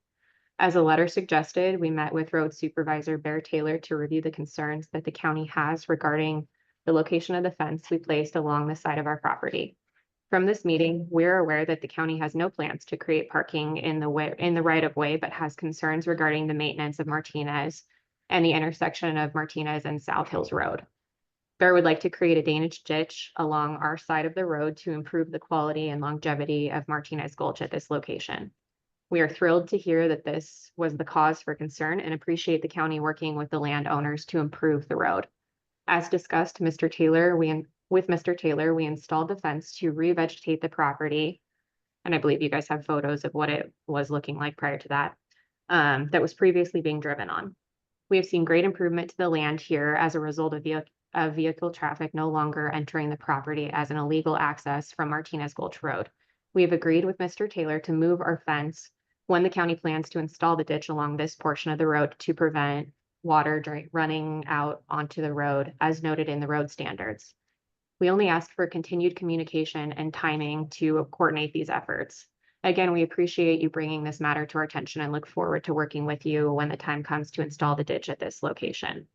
As the letter suggested, we met with Road Supervisor Bear Taylor to review the concerns that the county has regarding the location of the fence we placed along the side of our property. From this meeting, we're aware that the county has no plans to create parking in the right of way, but has concerns regarding the maintenance of Martinez and the intersection of Martinez and South Hills Road. Bear would like to create a drainage ditch along our side of the road to improve the quality and longevity of Martinez Gulch at this location. We are thrilled to hear that this was the cause for concern and appreciate the county working with the landowners to improve the road. As discussed, with Mr. Taylor, we installed the fence to revegetate the property. And I believe you guys have photos of what it was looking like prior to that, that was previously being driven on. We have seen great improvement to the land here as a result of vehicle traffic no longer entering the property as an illegal access from Martinez Gulch Road. We have agreed with Mr. Taylor to move our fence when the county plans to install the ditch along this portion of the road to prevent water running out onto the road as noted in the road standards. We only ask for continued communication and timing to coordinate these efforts. Again, we appreciate you bringing this matter to our attention and look forward to working with you when the time comes to install the ditch at this location.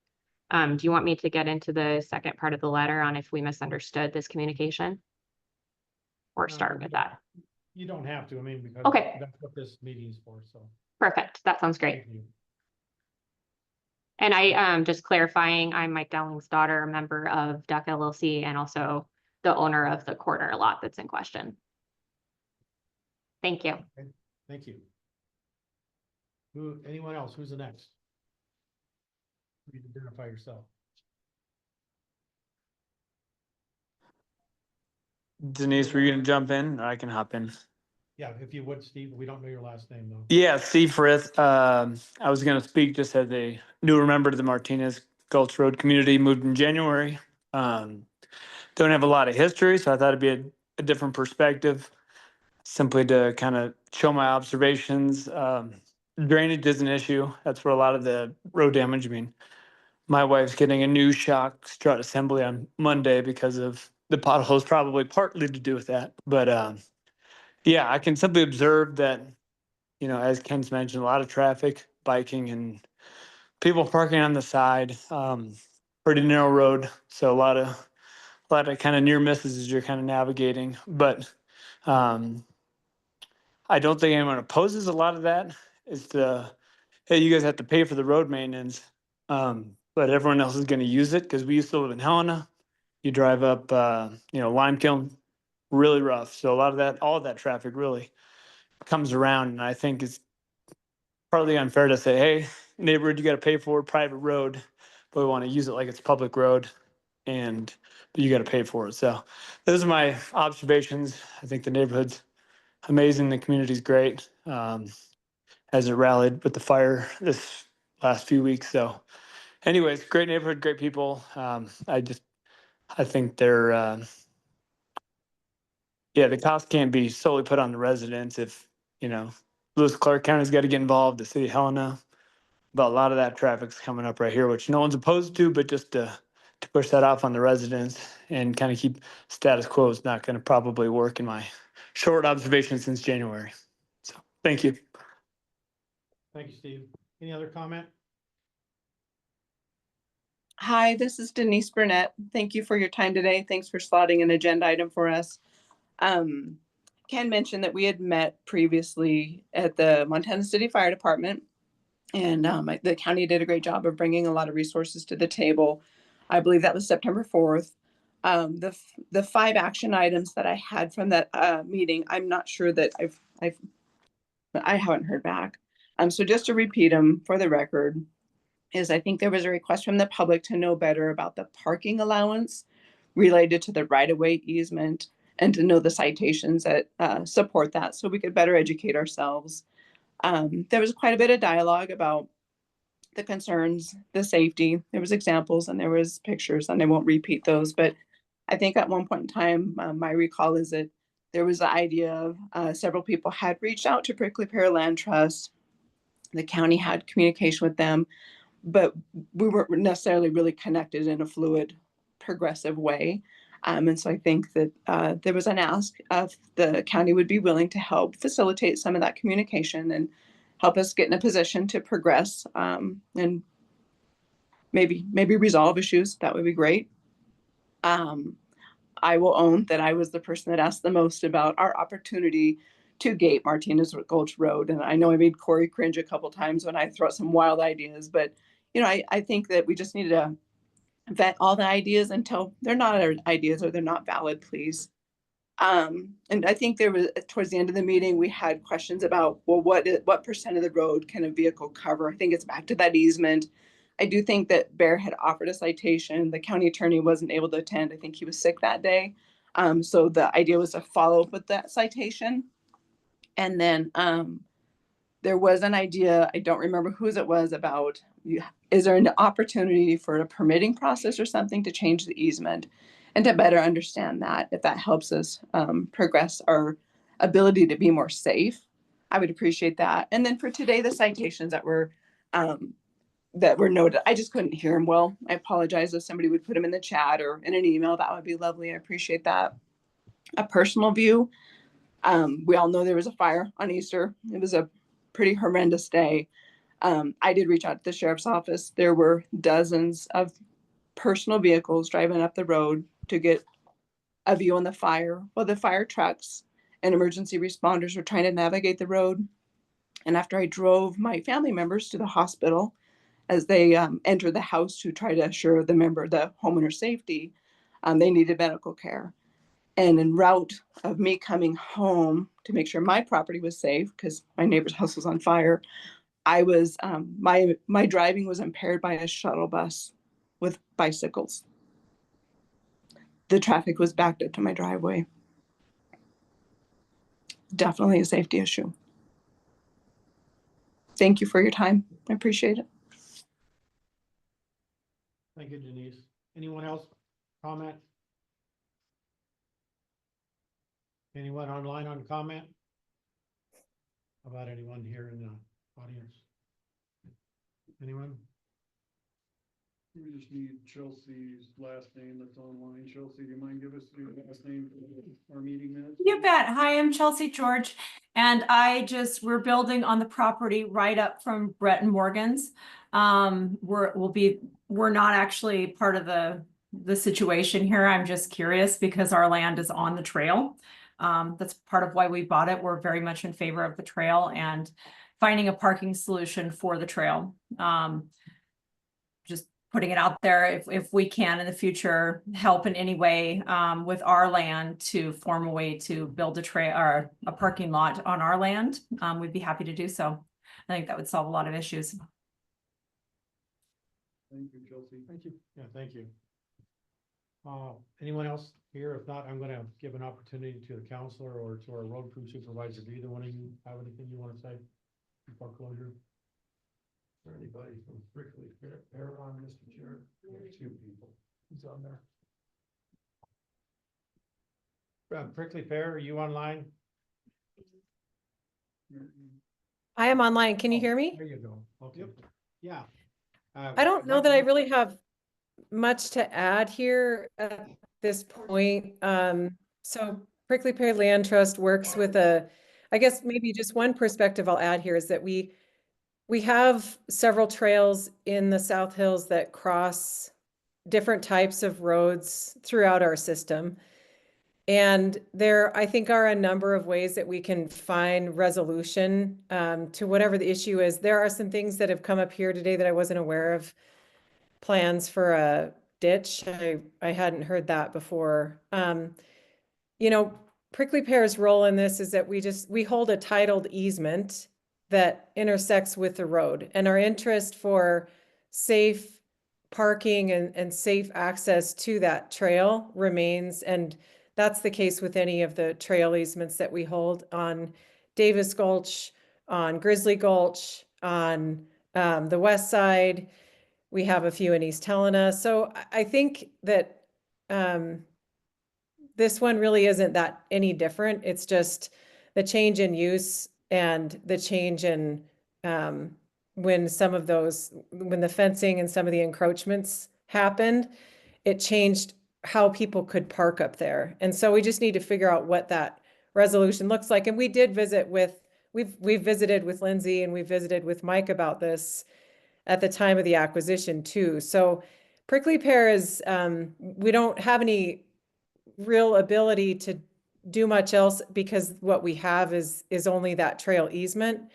Do you want me to get into the second part of the letter on if we misunderstood this communication? Or start with that? You don't have to, I mean, because Okay. that's what this meeting is for, so. Perfect. That sounds great. Thank you. And I, just clarifying, I'm Mike Dowling's daughter, a member of Duck LLC, and also the owner of the corner lot that's in question. Thank you. Okay, thank you. Anyone else? Who's the next? Please identify yourself. Denise, were you gonna jump in? I can hop in. Yeah, if you would, Steve, we don't know your last name though. Yeah, Steve Frith. I was gonna speak just as a newer member to the Martinez Gulch Road community, moved in January. Don't have a lot of history, so I thought it'd be a different perspective, simply to kind of show my observations. Drainage is an issue. That's where a lot of the road damage. I mean, my wife's getting a new shock strut assembly on Monday because of the potholes, probably partly to do with that. But yeah, I can simply observe that, you know, as Ken's mentioned, a lot of traffic, biking, and people parking on the side. Pretty narrow road, so a lot of kind of near misses as you're kind of navigating. But I don't think anyone opposes a lot of that. It's hey, you guys have to pay for the road maintenance, but everyone else is going to use it because we used to live in Helena. You drive up, Lime Kiln, really rough. So all of that traffic really comes around, and I think it's partly unfair to say, hey, neighborhood, you got to pay for a private road, but we want to use it like it's public road, and you got to pay for it. So those are my observations. I think the neighborhood's amazing. The community's great. As it rallied with the fire this last few weeks. So anyways, great neighborhood, great people. I think the cost can't be solely put on the residents. If, Lewis Clark County's got to get involved, the city of Helena, but a lot of that traffic's coming up right here, which no one's opposed to, but just to push that off on the residents and kind of keep status quo is not going to probably work in my short observation since January. So thank you. Thank you, Steve. Any other comment? Hi, this is Denise Burnett. Thank you for your time today. Thanks for slotting an agenda item for us. Ken mentioned that we had met previously at the Montana City Fire Department, and the county did a great job of bringing a lot of resources to the table. I believe that was September 4th. The 5 action items that I had from that meeting, I'm not sure that I haven't heard back. So just to repeat them for the record, is I think there was a request from the public to know better about the parking allowance related to the right-of-way easement and to know the citations that support that so we could better educate ourselves. There was quite a bit of dialogue about the concerns, the safety. There was examples and there was pictures, and I won't repeat those, but I think at one point in time, my recall is that there was the idea of several people had reached out to Prickly Pear Land Trust. The county had communication with them, but we weren't necessarily really connected in a fluid, progressive way. And so I think that there was an ask if the county would be willing to help facilitate some of that communication and help us get in a position to progress and maybe resolve issues. That would be great. I will own that I was the person that asked the most about our opportunity to gate Martinez Gulch Road. And I know I made Corey cringe a couple times when I throw out some wild ideas, but I think that we just need to vet all the ideas until they're not our ideas or they're not valid, please. And I think there was, towards the end of the meeting, we had questions about, well, what percent of the road can a vehicle cover? I think it's back to that easement. I do think that Bear had offered a citation. The county attorney wasn't able to attend. I think he was sick that day. So the idea was to follow up with that citation. And then, there was an idea, I don't remember whose it was, about, is there an opportunity for a permitting process or something to change the easement? And to better understand that, if that helps us progress our ability to be more safe, I would appreciate that. And then for today, the citations that were noted, I just couldn't hear them well. I apologize if somebody would put them in the chat or in an email. That would be lovely. I appreciate that. A personal view, we all know there was a fire on Easter. It was a pretty horrendous day. I did reach out to the sheriff's office. There were dozens of personal vehicles driving up the road to get a view on the fire, while the fire trucks and emergency responders were trying to navigate the road. And after I drove my family members to the hospital, as they entered the house to try to assure the homeowner's safety, they needed medical care. And en route of me coming home to make sure my property was safe, because my neighbor's house was on fire, I was my driving was impaired by a shuttle bus with bicycles. The traffic was backed up to my driveway. Definitely a safety issue. Thank you for your time. I appreciate it. Thank you, Denise. Anyone else comment? Anyone online on comment? How about anyone here in the audience? Anyone? We just need Chelsea's last name that's online. Chelsea, do you mind give us your last name for our meeting minutes? You bet. Hi, I'm Chelsea George, and we're building on the property right up from Brett and Morgan's. We're not actually part of the situation here. I'm just curious because our land is on the trail. That's part of why we bought it. We're very much in favor of the trail and finding a parking solution for the trail. Just putting it out there, if we can in the future help in any way with our land to form a way to build a trail or a parking lot on our land, we'd be happy to do so. I think that would solve a lot of issues. Thank you, Chelsea. Thank you. Yeah, thank you. Anyone else here? If not, I'm going to give an opportunity to the counselor or to our road crew supervisor. Do either one of you have anything you want to say before closure? Or anybody from Prickly Pear on, Mr. Chair? We have two people. Who's on there? Prickly Pear, are you online? I am online. Can you hear me? There you go. Okay. Yeah. I don't know that I really have much to add here at this point. So Prickly Pear Land Trust works with I guess maybe just one perspective I'll add here is that we have several trails in the South Hills that cross different types of roads throughout our system. And there, I think, are a number of ways that we can find resolution to whatever the issue is. There are some things that have come up here today that I wasn't aware of. Plans for a ditch. I hadn't heard that before. Prickly Pear's role in this is that we hold a titled easement that intersects with the road, and our interest for safe parking and safe access to that trail remains. And that's the case with any of the trail easements that we hold on Davis Gulch, on Grizzly Gulch, on the west side. We have a few in East Helena. So I think that this one really isn't that any different. It's just the change in use and the change in when the fencing and some of the encroachments happened, it changed how people could park up there. And so we just need to figure out what that resolution looks like. And we did we've visited with Lindsay and we visited with Mike about this at the time of the acquisition too. So Prickly Pear is, we don't have any real ability to do much else because what we have is only that trail easement.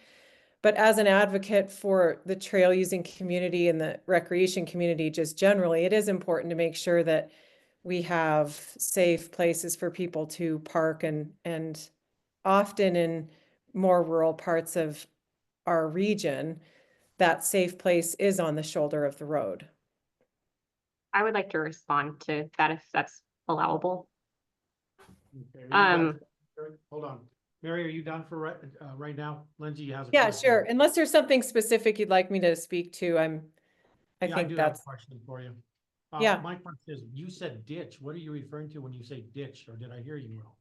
But as an advocate for the trail using community and the recreation community just generally, it is important to make sure that we have safe places for people to park and often in more rural parts of our region, that safe place is on the shoulder of the road. I would like to respond to that if that's allowable. Okay, are you done? Um, Hold on. Mary, are you done for right now? Lindsay has a Yeah, question. sure. Unless there's something specific you'd like me to speak to, I Yeah, I think do have that's, a question for you. Yeah. My question is, you said ditch. What are you referring to when you say ditch, or did I hear you wrong?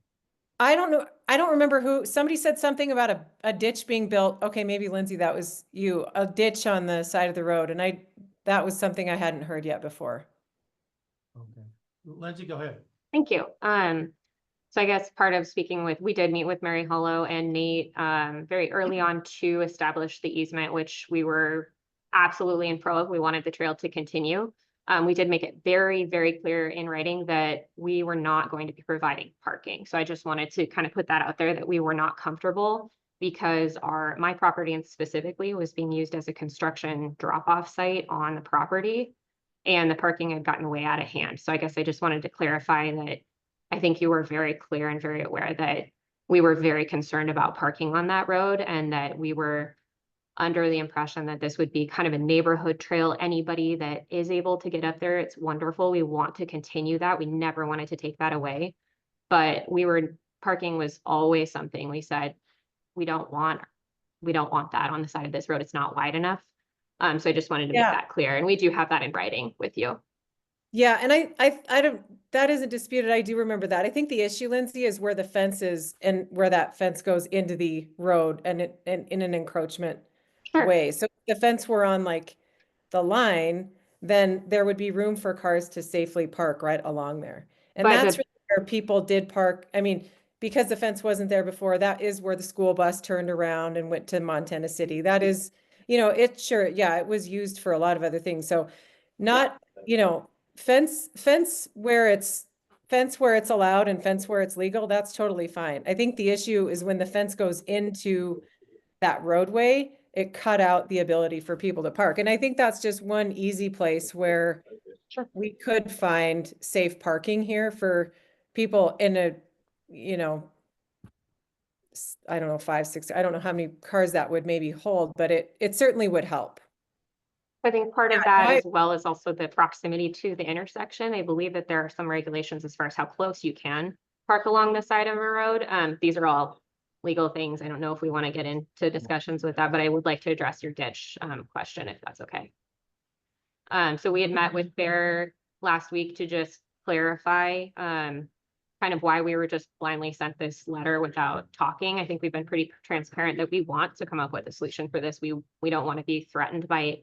I don't know. I don't remember who, somebody said something about a ditch being built. Okay, maybe Lindsay, that was you, a ditch on the side of the road. And that was something I hadn't heard yet before. Okay. Lindsay, go ahead. Thank you. So I guess part of speaking with, we did meet with Mary Hollow and Nate very early on to establish the easement, which we were absolutely in pro of. We wanted the trail to continue. We did make it very, very clear in writing that we were not going to be providing parking. So I just wanted to kind of put that out there that we were not comfortable because my property and specifically was being used as a construction drop-off site on the property. And the parking had gotten way out of hand. So I guess I just wanted to clarify that I think you were very clear and very aware that we were very concerned about parking on that road and that we were under the impression that this would be kind of a neighborhood trail. Anybody that is able to get up there, it's wonderful. We want to continue that. We never wanted to take that away. But parking was always something we said, we don't want that on the side of this road. It's not wide enough. So I just wanted to make that clear. And we do have that in writing with you. Yeah, and I don't, that isn't disputed. I do remember that. I think the issue, Lindsay, is where the fence is and where that fence goes into the road and in an encroachment way. So if the fence were on like the line, then there would be room for cars to safely park right along there. And But that's really where people did park. I mean, because the fence wasn't there before, that is where the school bus turned around and went to Montana City. That is, it was used for a lot of other things. So not, fence where it's allowed and fence where it's legal, that's totally fine. I think the issue is when the fence goes into that roadway, it cut out the ability for people to park. And I think that's just one easy place where we could find safe parking here for people in a, I don't know, 5, 6, I don't know how many cars that would maybe hold, but it certainly would help. I think part of that as well is also the proximity to the intersection. I believe that there are some regulations as far as how close you can park along the side of a road. These are all legal things. I don't know if we want to get into discussions with that, but I would like to address your ditch question if that's okay. So we had met with Bear last week to just clarify kind of why we were just blindly sent this letter without talking. I think we've been pretty transparent that we want to come up with a solution for this. We don't want to be threatened by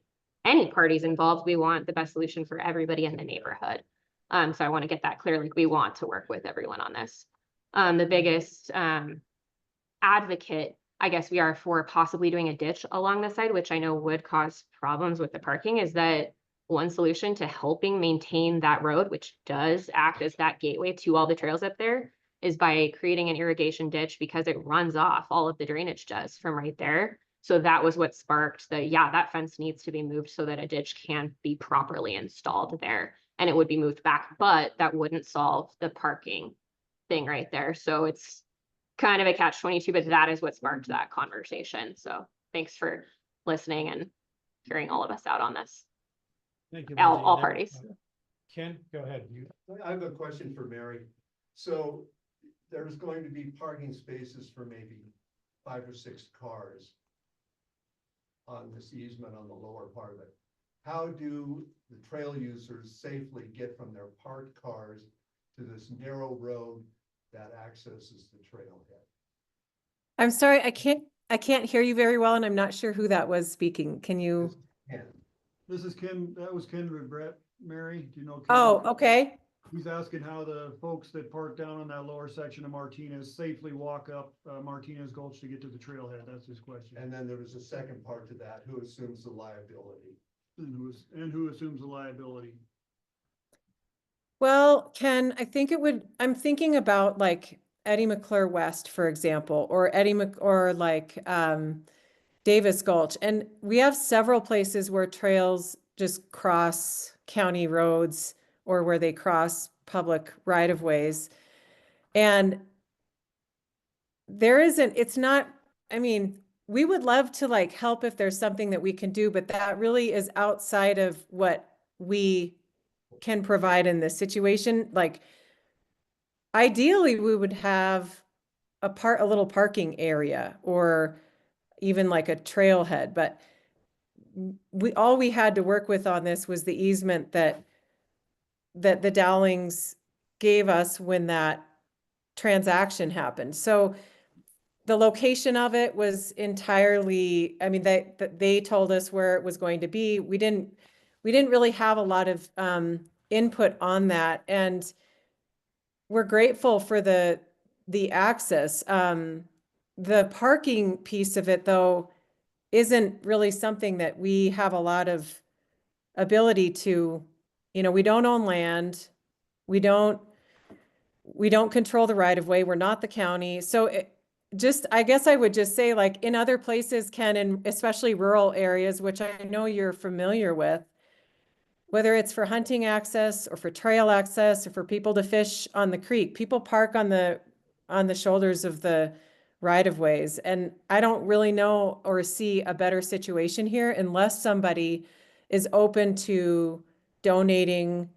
any parties involved. We want the best solution for everybody in the neighborhood. So I want to get that clear. Like we want to work with everyone on this. The biggest advocate, I guess we are for possibly doing a ditch along the side, which I know would cause problems with the parking, is that one solution to helping maintain that road, which does act as that gateway to all the trails up there, is by creating an irrigation ditch because it runs off all of the drainage does from right there. So that was what sparked that fence needs to be moved so that a ditch can be properly installed there and it would be moved back, but that wouldn't solve the parking thing right there. So it's kind of a catch-22, but that is what sparked that conversation. So thanks for listening and hearing all of us out on this. Thank you. All parties. Ken, go ahead. I have a question for Mary. So there's going to be parking spaces for maybe 5 or 6 cars on this easement on the lower part of it. How do the trail users safely get from their parked cars to this narrow road that accesses the trailhead? I'm sorry, I can't hear you very well, and I'm not sure who that was speaking. Can you? This is Ken. That was Ken Brett. Mary, do you know Ken? Oh, okay. He's asking how the folks that park down on that lower section of Martinez safely walk up Martinez Gulch to get to the trailhead. That's his question. And then there was a second part to that. Who assumes the liability? And who assumes the liability? Well, Ken, I'm thinking about like Eddie McClure West, for example, or Davis Gulch. And we have several places where trails just cross county roads or where they cross public right of ways. And there isn't, it's not, I mean, we would love to like help if there's something that we can do, but that really is outside of what we can provide in this situation. Like ideally, we would have a little parking area or even like a trailhead, but all we had to work with on this was the easement that the Dowlings gave us when that transaction happened. So the location of it was entirely, I mean, they told us where it was going to be. We didn't really have a lot of input on that. And we're grateful for the access. The parking piece of it, though, isn't really something that we have a lot of ability to, we don't own land. We don't control the right of way. We're not the county. So I guess I would just say, like in other places, Ken, and especially rural areas, which I know you're familiar with, whether it's for hunting access or for trail access or for people to fish on the creek, people park on the shoulders of the right of ways. And I don't really know or see a better situation here unless somebody is open to donating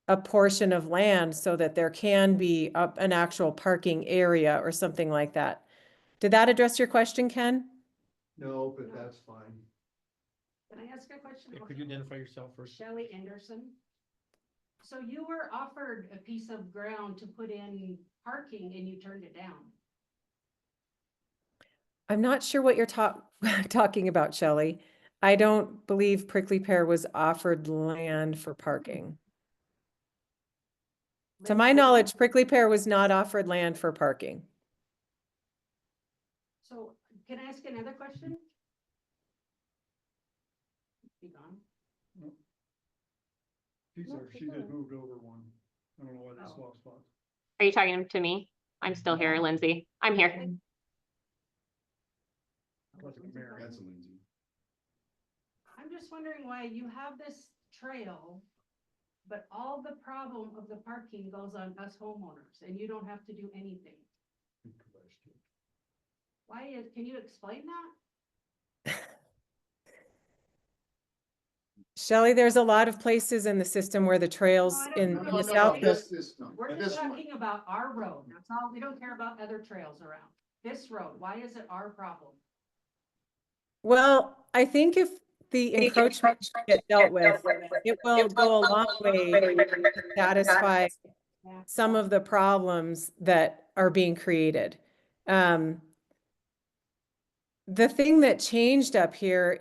a portion of land so that there can be an actual parking area or something like that. Did that address your question, Ken? No, but that's fine. Can I ask a question? Could you identify yourself first? Shelley Anderson. So you were offered a piece of ground to put in parking and you turned it down. I'm not sure what you're talking about, Shelley. I don't believe Prickly Pear was offered land for parking. To my knowledge, Prickly Pear was not offered land for parking. So can I ask another question? Be gone. She's there, she just moved over one. I don't know why they Oh. swapped spots. Are you talking to me? I'm still here, Lindsay. I'm here. That's Lindsay. I'm just wondering why you have this trail, but all the problem of the parking goes on us homeowners and you don't have to do anything. Good question. Can you explain that? Shelley, there's a lot of places in the system where the trails No, I in don't- the no, south. We're just talking about our road. That's all. We don't care about other trails around. This road, why is it our problem? Well, I think if the encroachment get dealt with, it will go a long way to satisfy some of the problems that are being created. The thing that changed up here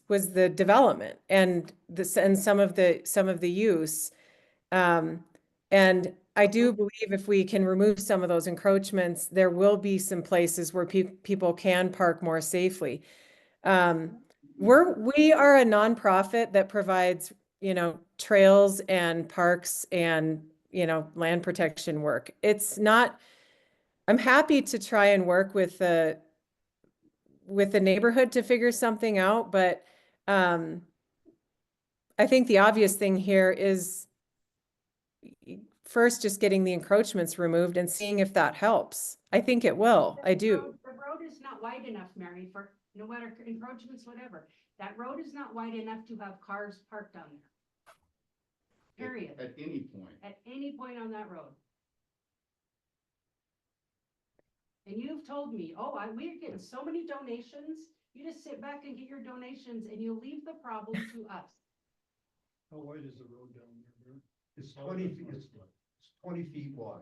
was the development and some of the use. And I do believe if we can remove some of those encroachments, there will be some places where people can park more safely. We are a nonprofit that provides, trails and parks and, land protection work. I'm happy to try and work with the neighborhood to figure something out, but I think the obvious thing here is first just getting the encroachments removed and seeing if that helps. I think it will. I do. The road is not wide enough, Mary, for no matter encroachments, whatever. That road is not wide enough to have cars parked on there. Period. At any point. At any point on that road. And you've told me, we're getting so many donations. You just sit back and get your donations and you leave the problem to us. How wide is the road down there? It's 20 feet, it's 20 feet wide.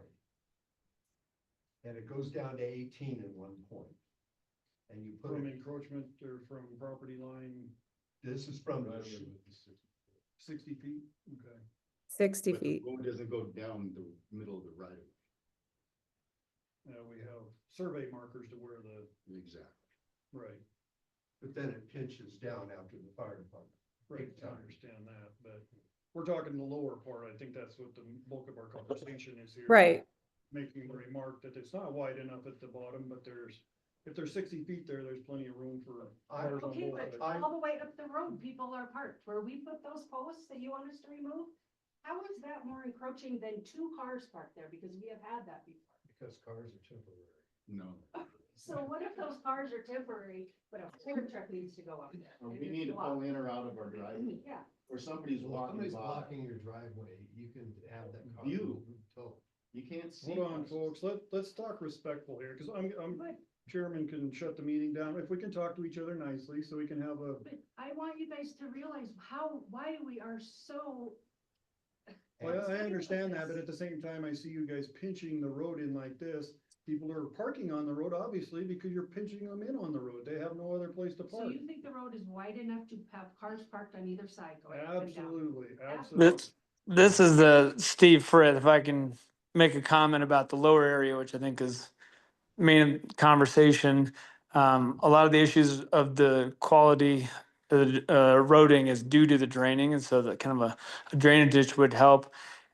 And it goes down to 18 at one point. And you put From it, encroachment or from property line, this is from, 60 feet? Okay. 60 but the feet. road doesn't go down the middle of the right of way. We have survey markers to where Exactly. right. But then it pinches down after the fire department. Right, I understand that, but we're talking the lower part. I think that's what the bulk of our conversation is here. Right. Making the remark that it's not wide enough at the bottom, but if there's 60 feet there's plenty of room for cars on Okay, both but sides. all the way up the road, people are parked. Where we put those posts that you want us to remove, How is that more encroaching than two cars parked there? Because we have had that before. Because cars are temporary. No. So what if those cars are temporary, but a fire truck needs to go up there? Or and we it's need to pull blocked? in or out of our driveway, Yeah, or somebody's Well, if walking somebody's by. blocking your driveway, you can have that car. View. towed. You can't see. Hold on, us. folks, let's talk respectful here, cause I'm, but, chairman can shut the meeting down, if we can talk to each other nicely, so we can have a, but I want you guys to realize why we are so. well, I upset understand with that, but this. at the same time, I see you guys pinching the road in like this. People are parking on the road, obviously, because you're pinching them in on the road, they have no other place to So park. you think the road is wide enough to have cars parked on either side going up and down? Absolutely, absolutely. This is the Steve Frith, if I can make a comment about the lower area, which I think is main conversation. A lot of the issues of the quality eroding is due to the draining, and so that kind of a drainage ditch would help.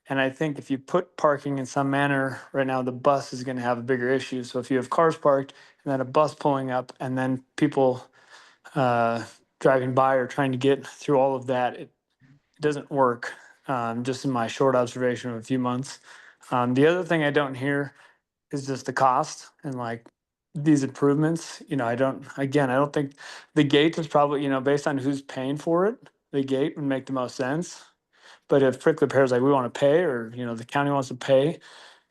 And I think if you put parking in some manner, right now the bus is going to have a bigger issue. So if you have cars parked and then a bus pulling up, and then people driving by or trying to get through all of that, it doesn't work. Just in my short observation of a few months. The other thing I don't hear is just the cost and like these improvements. I don't, again, I don't think the gate is probably, based on who's paying for it, the gate would make the most sense. But if Prickly Pear is like, we want to pay, or, the county wants to pay,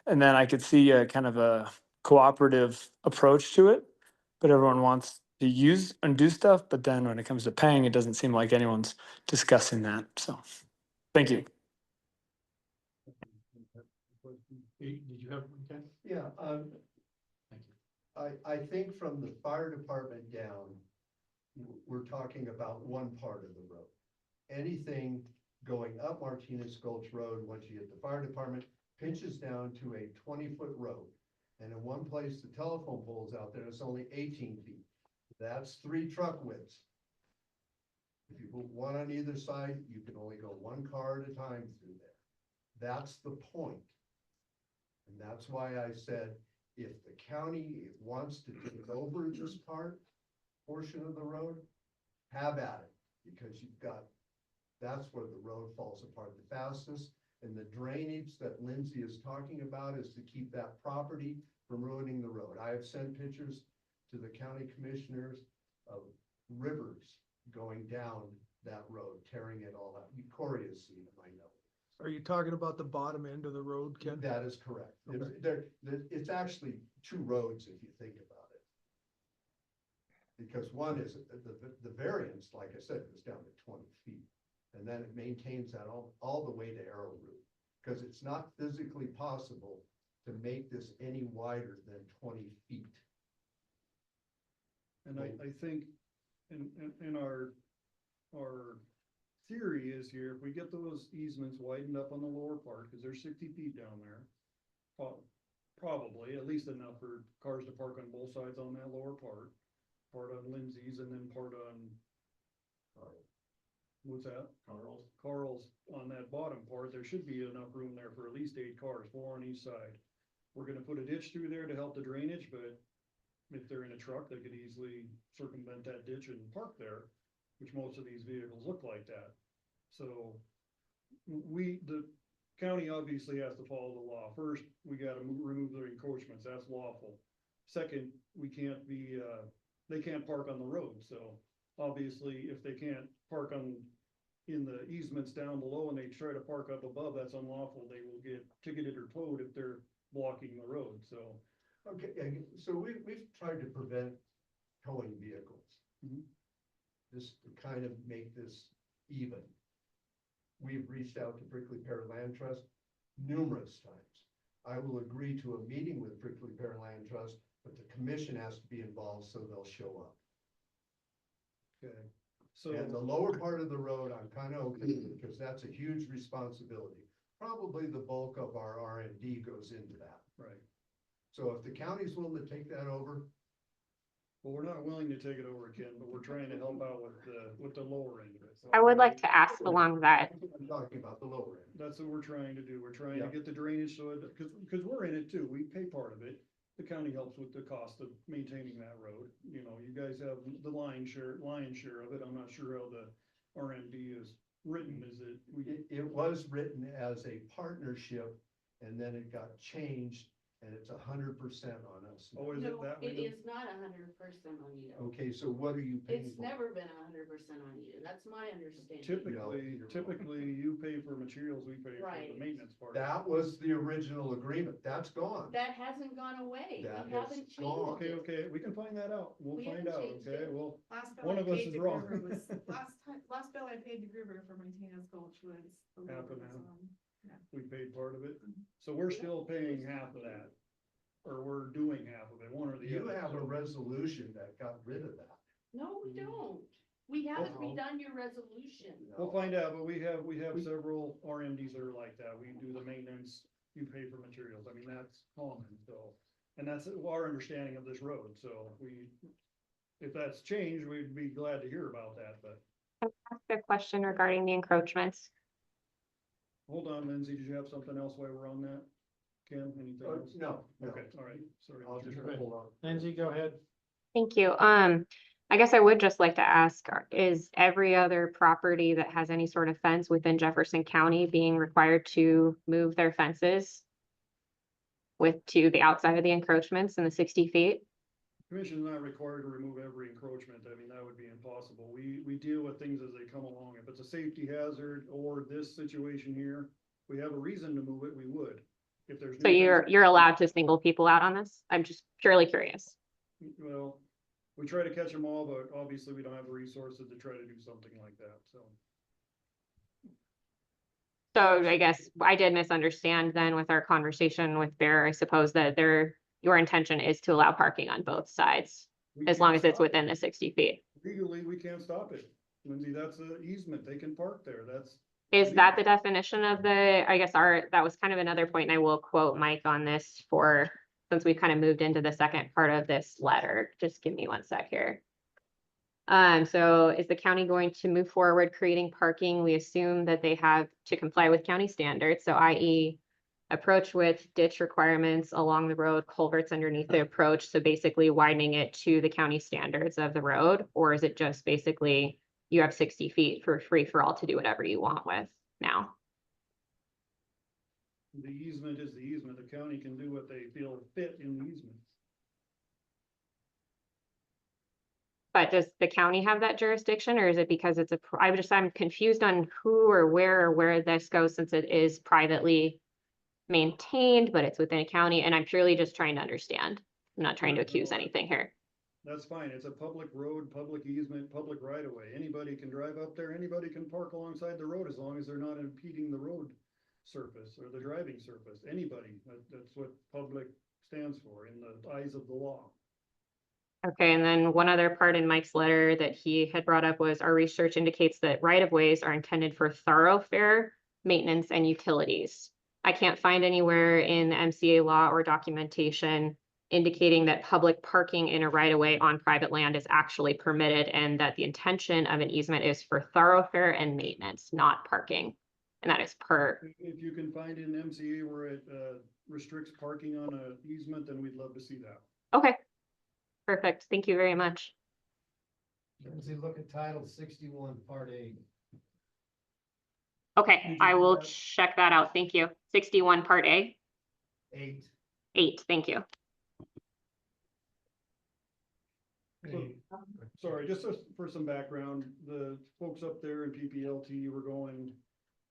and then I could see a kind of a cooperative approach to it. But everyone wants to use and do stuff. But then when it comes to paying, it doesn't seem like anyone's discussing that. So, thank you. Did you have, okay? Yeah, Thank you. I think from the fire department down, we're talking about one part of the road. Anything going up Martinez Gulch Road, once you hit the fire department, pinches down to a 20-foot road. And in one place, the telephone pole's out there, it's only 18 feet. That's 3 truck widths. If you put one on either side, you can only go one car at a time through there. That's the point. And that's why I said, if the county wants to take over this portion of the road, have at it, because that's where the road falls apart the fastest. And the drainage that Lindsay is talking about is to keep that property from ruining the road. I have sent pictures to the county commissioners of rivers going down that road, tearing it all up. Corey has seen them, I know. Are you talking about the bottom end of the road, Ken? That is correct. Okay. It's actually 2 roads if you think about it. Because one is, the variance, like I said, goes down to 20 feet. And then it maintains that all the way to Arrowroot. Because it's not physically possible to make this any wider than 20 feet. And I think in our theory is here, if we get those easements widened up on the lower part, because they're 60 feet down there, probably at least enough for cars to park on both sides on that lower part on Lindsay's, and then part on what's that? Carl's on that bottom part. There should be enough room there for at least 8 cars, 4 on each side. We're gonna put a ditch through there to help the drainage, but if they're in a truck, they could easily circumvent that ditch and park there, which most of these vehicles look like that. So the county obviously has to follow the law. First, we gotta remove their encroachments. That's lawful. Second, we can't be, they can't park on the road. So obviously, if they can't park in the easements down below and they try to park up above, that's unlawful. They will get ticketed or towed if they're blocking the road. So. Okay, so we've tried to prevent towing vehicles. Just to kind of make this even. We've reached out to Prickly Pear Land Trust numerous times. I will agree to a meeting with Prickly Pear Land Trust, but the commission has to be involved so they'll show up. Okay. So. And the lower part of the road, I'm kind of okay with, because that's a huge responsibility. Probably the bulk of our R&D goes into that. Right. So if the county's willing to take that over. Well, we're not willing to take it over again, but we're trying to help out with the lower end of it. I would like to ask along that. I'm talking about the lower end. That's what we're trying to do. We're trying to get the drainage so it, because we're in it too. We pay part of it. The county helps with the cost of maintaining that road. You guys have the lion's share of it. I'm not sure how the RMD is written? Is it, we, It was written as a partnership and then it got changed and it's 100% on us. now. oh, is it No, that? it way is not 100% on you. Okay, so what are you paying It's for? never been 100% on you. That's my understanding. Typically, you pay for materials, we pay for Right. the maintenance part. That was the original agreement. That's gone. That hasn't gone away. That We haven't is gone. changed Okay, it. okay, we can find that out. We'll We find haven't out, changed okay? it. Well, Last bill one I of us paid is to wrong. Gruber was, last bill I paid to Gruber for Martinez Gulch was. a little Half bit, an hour. yeah. we paid part of it, so we're still paying half of that. Or we're doing half of it, one or the You other. have a resolution that got rid of that. No, we don't. We haven't no. redone your resolution. We'll find out, but we have several RMDs that are like that. We do the maintenance, you pay for materials. I mean, that's common, so. And that's our understanding of this road, so if that's changed, we'd be glad to hear about that, but. Can I ask a question regarding the encroachments? Hold on, Lindsay, did you have something else while we're on that? Ken, anything else? No. Okay, all right, sorry. I'll just Mr. hold on. Lindsay, go ahead. Thank you. I guess I would just like to ask, is every other property that has any sort of fence within Jefferson County being required to move their fences to the outside of the encroachments in the 60 feet? Commission's not required to remove every encroachment. I mean, that would be impossible. We deal with things as they come along. If it's a safety hazard or this situation here, we have a reason to move it, we would. If there's. So no you're fence- allowed to single people out on this? I'm just purely curious. Well, we try to catch them all, but obviously we don't have the resources to try to do something like that, so. So I guess I did misunderstand then with our conversation with Bear. I suppose that your intention is to allow parking on both sides We as long can't as it's stop it. within the 60 feet. Legally, we can't stop it. Lindsay, that's an easement. They can park there. That's. Is that the definition of I guess that was kind of another point, and I will quote Mike on this since we kind of moved into the second part of this letter. Just give me one sec here. So is the county going to move forward creating parking? We assume that they have to comply with county standards, so i.e. approach with ditch requirements along the road, culverts underneath the approach, so basically widening it to the county standards of the road, or is it just basically you have 60 feet for free for all to do whatever you want with now? The easement is the easement. The county can do what they feel fit in the easement. But does the county have that jurisdiction, or is it because it's I'm confused on who or where this goes, since it is privately maintained, but it's within a county, and I'm purely just trying to understand. I'm not trying to accuse anything here. That's fine. It's a public road, public easement, public right of way. Anybody can drive up there. Anybody can park alongside the road as long as they're not impeding the road surface or the driving surface. Anybody. That's what public stands for in the eyes of the law. Okay, and then one other part in Mike's letter that he had brought up was our research indicates that right-of-ways are intended for thoroughfare maintenance and utilities. I can't find anywhere in the MCA law or documentation indicating that public parking in a right-of-way on private land is actually permitted, and that the intention of an easement is for thoroughfare and maintenance, not parking. And that is per. If you can find in MCA where it restricts parking on an easement, then we'd love to see that. Okay, perfect. Thank you very much. Lindsay, look at Title 61, Part 8. Okay, I will check that out. Thank you. 61 Part A. 8. 8, thank you. Sorry, just for some background, the folks up there in PPLT were going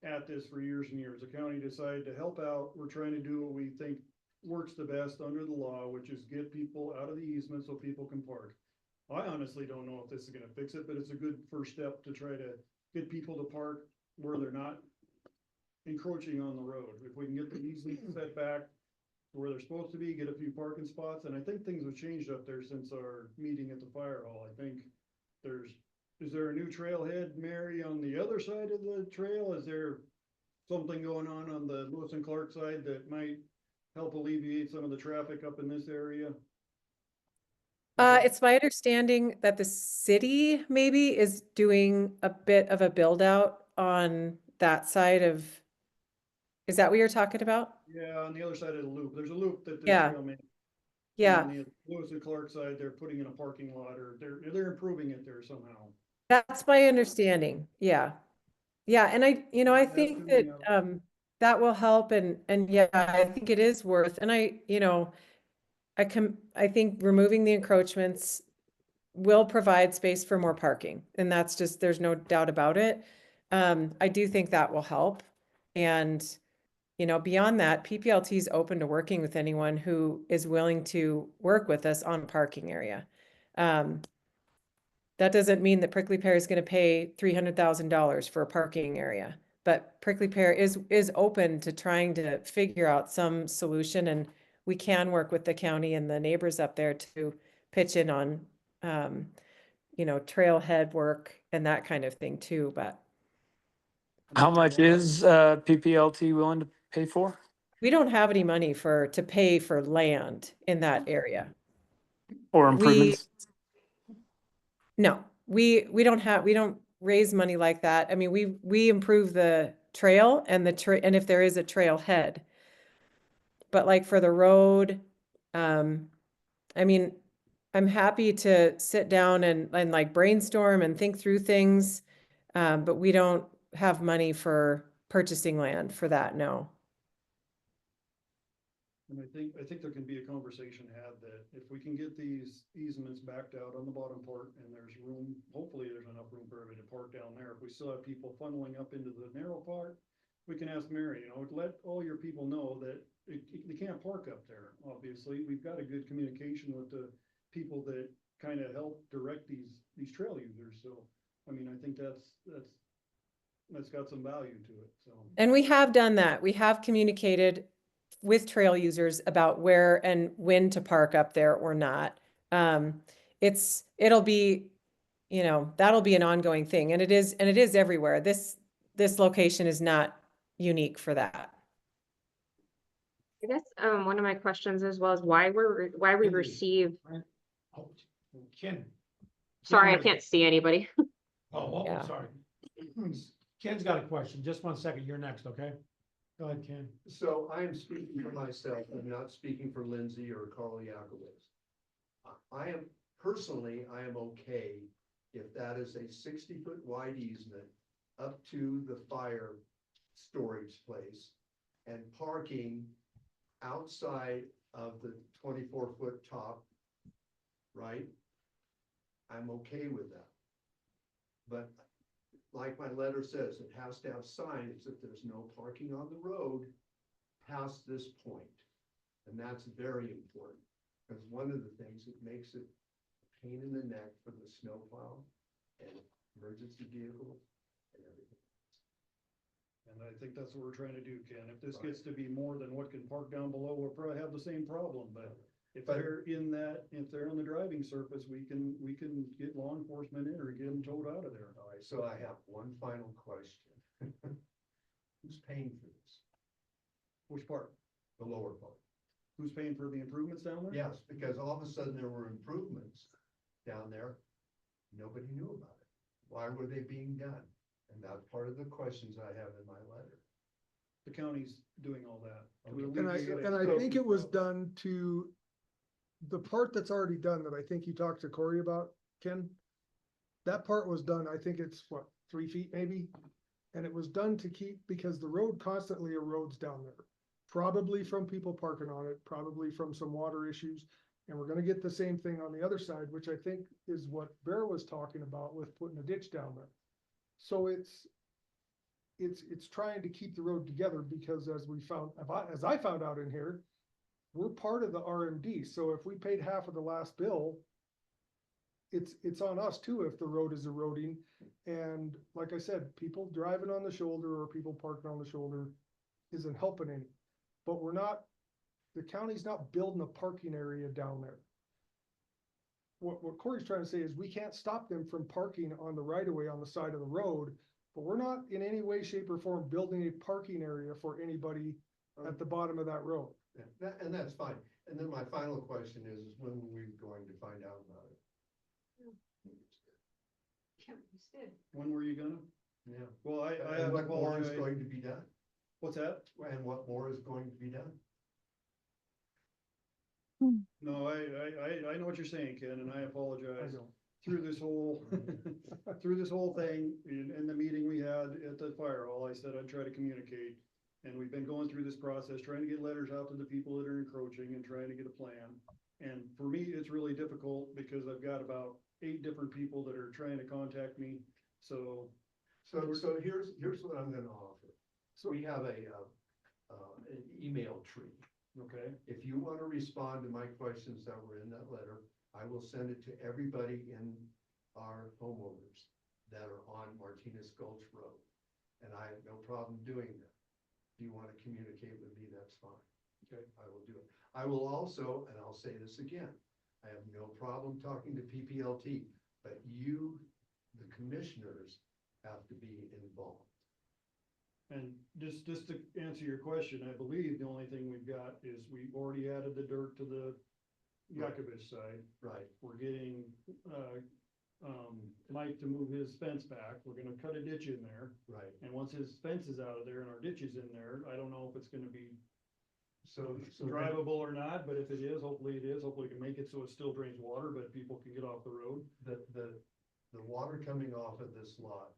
at this for years and years. The county decided to help out. We're trying to do what we think works the best under the law, which is get people out of the easement so people can park. I honestly don't know if this is gonna fix it, but it's a good first step to try to get people to park where they're not encroaching on the road. If we can get the easement set back where they're supposed to be, get a few parking spots, and I think things have changed up there since our meeting at the fire hall. I think is there a new trailhead, Mary, on the other side of the trail? Is there something going on the Lewis and Clark side that might help alleviate some of the traffic up in this area? It's my understanding that the city maybe is doing a bit of a build out on that side of, is that what you're talking about? Yeah, on the other side of the loop. There's a loop that this Yeah. trail makes. Yeah, On the Lewis and Clark side, they're putting in a parking lot, or they're improving it there somehow. that's my understanding. Yeah. Yeah, and I That's think coming that, out. that will help and yeah, I think it is worth, and I think removing the encroachments will provide space for more parking, and that's just, there's no doubt about it. I do think that will help. And, beyond that, PPLT is open to working with anyone who is willing to work with us on a parking area. That doesn't mean that Prickly Pear is going to pay $300,000 for a parking area, but Prickly Pear is open to trying to figure out some solution, and we can work with the county and the neighbors up there to pitch in on, trailhead work and that kind of thing too. But How much is PPLT willing to pay for? we don't have any money to pay for land in that area. Or We, improvements? no, we don't raise money like that. I mean, we improve the trail and and if there is a trailhead. But like for the road, I mean, I'm happy to sit down and like brainstorm and think through things. But we don't have money for purchasing land for that, no. And I think there can be a conversation had that if we can get these easements backed out on the bottom part and there's room, hopefully there's enough room for everybody to park down there. If we still have people funneling up into the narrow part, we can ask Mary, let all your people know that they can't park up there. Obviously, we've got a good communication with the people that kind of help direct these trail users. So, I mean, I think that's got some value to it, so. And we have done that. We have communicated with trail users about where and when to park up there or not. It'll be, that'll be an ongoing thing, and it is everywhere. This location is not unique for that. I guess one of my questions as well is why we receive. Oh, Ken. Sorry, I Ken, can't see anybody. Yeah. Sorry. Ken's got a question. Just 1 second. You're next, okay? Go ahead, Ken. So I am speaking for myself. I'm not speaking for Lindsay or Carl Yakowitz. I am okay if that is a 60-foot wide easement up to the fire storage place and parking outside of the 24-foot top, right? I'm okay with that. But like my letter says, it has to have signs that there's no parking on the road past this point. And that's very important, because one of the things that makes it a pain in the neck for the snowplow and emergency vehicles and everything. And I think that's what we're trying to do, Ken. If this gets to be more than what can park down below, we'll probably have the same problem, but if they're if they're on the driving surface, we can get law enforcement in or get them towed out of there. All right, so I have one final question. Who's paying for this? Which part? The lower part. Who's paying for the improvements down there? Yes, because all of a sudden there were improvements down there. Nobody knew about it. Why were they being done? And that's part of the questions I have in my letter. The county's doing all that. Okay. And I think it was done to the part that's already done that I think you talked to Corey about, Ken. That part was done, I think it's 3 feet maybe? And it was done to keep, because the road constantly erodes down there. Probably from people parking on it, probably from some water issues. And we're gonna get the same thing on the other side, which I think is what Bear was talking about with putting a ditch down there. So it's trying to keep the road together, because as I found out in here, we're part of the RMD. So if we paid half of the last bill, it's on us too if the road is eroding. And like I said, people driving on the shoulder or people parking on the shoulder isn't helping any. But the county's not building a parking area down there. What Corey's trying to say is we can't stop them from parking on the right of way on the side of the road, but we're not in any way, shape, or form building a parking area for anybody at the bottom of that road. Yeah, and that's fine. And then my final question is when are we going to find out about it? When were you gonna? Yeah. Well, I And have what more is apologized. going to be done? What's that? And what more is going to be done? No, I know what you're saying, Ken, and I apologize. through this whole, through this whole thing, in the meeting we had at the fire hall, I said I'd try to communicate. And we've been going through this process, trying to get letters out to the people that are encroaching and trying to get a plan. And for me, it's really difficult because I've got about 8 different people that are trying to contact me, so. So here's what I'm gonna offer. So we have an email tree. Okay, If you want to respond to my questions that were in that letter, I will send it to everybody in our homeowners that are on Martinez Gulch Road. And I have no problem doing that. If you want to communicate with me, that's fine. Okay. I will do it. I will also, and I'll say this again, I have no problem talking to PPLT, but you, the commissioners, have to be involved. and just to answer your question, I believe the only thing we've got is we've already added the dirt to the Yakovich side. Right. We're getting, Mike to move his fence back. We're gonna cut a ditch in there. Right. And once his fence is out of there and our ditch is in there, I don't know if it's gonna be So drivable or not, but if it is, hopefully it is. Hopefully we can make it so it still drains water, but people can get off the road. the water coming off of this lot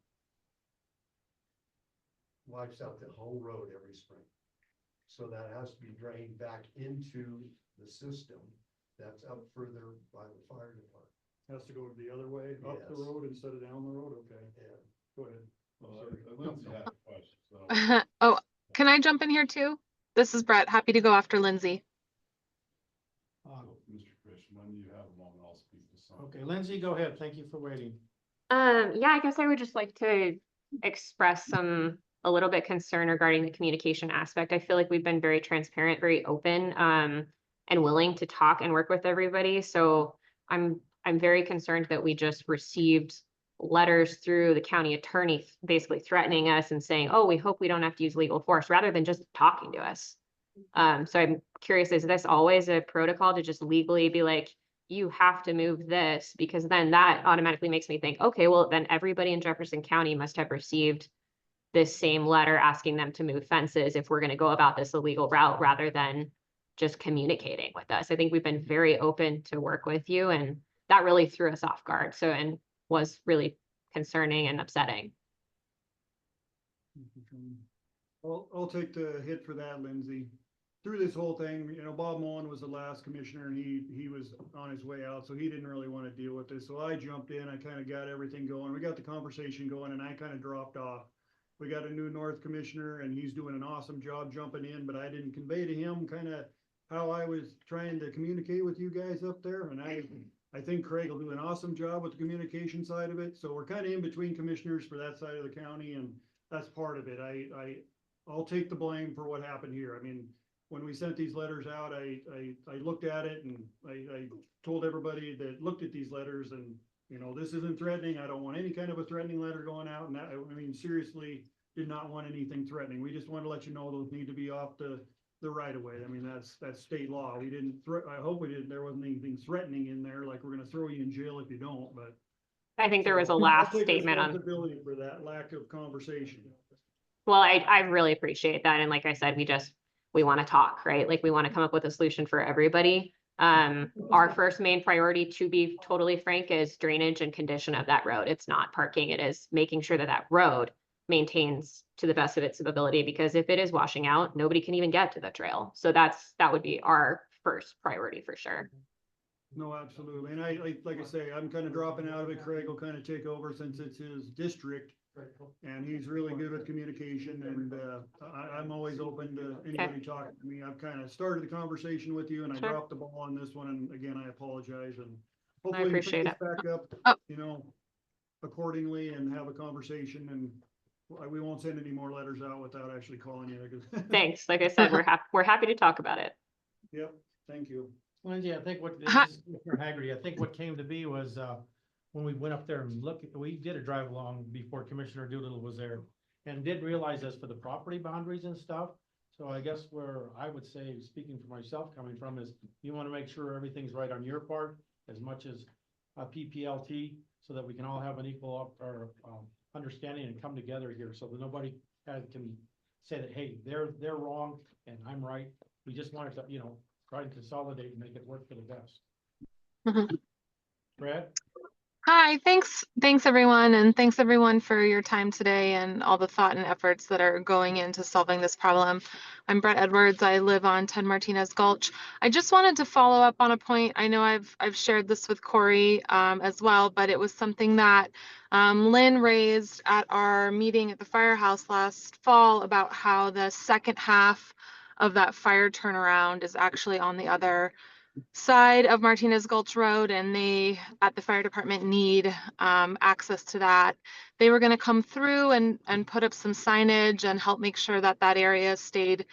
wipes out the whole road every spring. So that has to be drained back into the system that's up further by the fire department. Has to go the other way, up the Yes. road instead of down the road, okay, And go ahead. Oh, can I jump in here too? This is Brett. Happy to go after Lindsay. Mr. Christian, when you have a moment, I'll speak to some. Okay, Lindsay, go ahead. Thank you for waiting. Yeah, I guess I would just like to express a little bit concern regarding the communication aspect. I feel like we've been very transparent, very open, and willing to talk and work with everybody. So I'm very concerned that we just received letters through the county attorney basically threatening us and saying, oh, we hope we don't have to use legal force, rather than just talking to us. So I'm curious, is this always a protocol to just legally be like, you have to move this? Because then that automatically makes me think, okay, well, then everybody in Jefferson County must have received this same letter asking them to move fences if we're going to go about this illegal route, rather than just communicating with us. I think we've been very open to work with you, and that really threw us off guard. So, and was really concerning and upsetting. I'll take the hit for that, Lindsay. Through this whole thing, Bob Mullen was the last commissioner, and he was on his way out, so he didn't really want to deal with this. So I jumped in, I kind of got everything going. We got the conversation going, and I kind of dropped off. We got a new North commissioner, and he's doing an awesome job jumping in, but I didn't convey to him kind of how I was trying to communicate with you guys up there. And I think Craig will do an awesome job with the communication side of it. So we're kind of in between commissioners for that side of the county, and that's part of it. I'll take the blame for what happened here. I mean, when we sent these letters out, I looked at it, and I told everybody that looked at these letters, and this isn't threatening. I don't want any kind of a threatening letter going out. And I mean, seriously, did not want anything threatening. We just want to let you know those need to be off the right of way. I mean, that's state law. We didn't, I hope we didn't, there wasn't anything threatening in there, like we're going to throw you in jail if you don't, but. I think there was a I'll last take statement on. responsibility for that lack of conversation. Well, I really appreciate that. And like I said, we want to talk, right? Like we want to come up with a solution for everybody. Our first main priority, to be totally frank, is drainage and condition of that road. It's not parking. It is making sure that that road maintains to the best of its ability, because if it is washing out, nobody can even get to the trail. So that would be our first priority for sure. No, absolutely. And like I say, I'm kind of dropping out of it. Craig will kind of take over since it's his district. And he's really good with communication, and I'm always open to anybody talking to me. I've kind of started the conversation with you, and I dropped the ball on this one. And again, I apologize, and hopefully we pick this back up, accordingly, and have a conversation. And we won't send any more letters out without actually calling you. Thanks. Like I said, we're happy to talk about it. Yep. Thank you. Lindsay, I think Mr. Haggerty, I think what came to be was, when we went up there and looked, we did a drive along before Commissioner Doolittle was there, and did realize as for the property boundaries and stuff. So I guess where I would say, speaking for myself coming from, is you want to make sure everything's right on your part as much as PPLT, so that we can all have an equal understanding and come together here, so that nobody can say that, hey, they're wrong and I'm right. We just wanted to, try to consolidate and make it work for the best. Mm-hmm. Brad? Hi, thanks everyone, and thanks everyone for your time today and all the thought and efforts that are going into solving this problem. I'm Brett Edwards. I live on 10 Martinez Gulch. I just wanted to follow up on a point. I know I've shared this with Corey as well, but it was something that Lynn raised at our meeting at the firehouse last fall about how the second half of that fire turnaround is actually on the other side of Martinez Gulch Road, and they at the fire department need access to that. They were going to come through and put up some signage and help make sure that that area stayed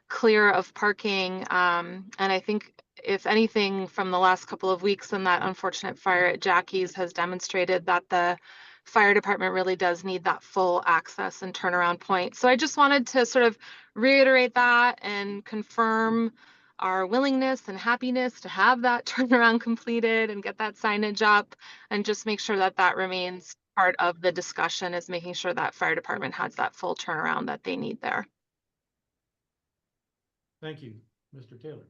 clear of parking. And I think if anything from the last couple of weeks and that unfortunate fire at Jackie's has demonstrated that the fire department really does need that full access and turnaround point. So I just wanted to sort of reiterate that and confirm our willingness and happiness to have that turnaround completed and get that signage up, and just make sure that that remains part of the discussion, is making sure that fire department has that full turnaround that they need there. Thank you, Mr. Taylor.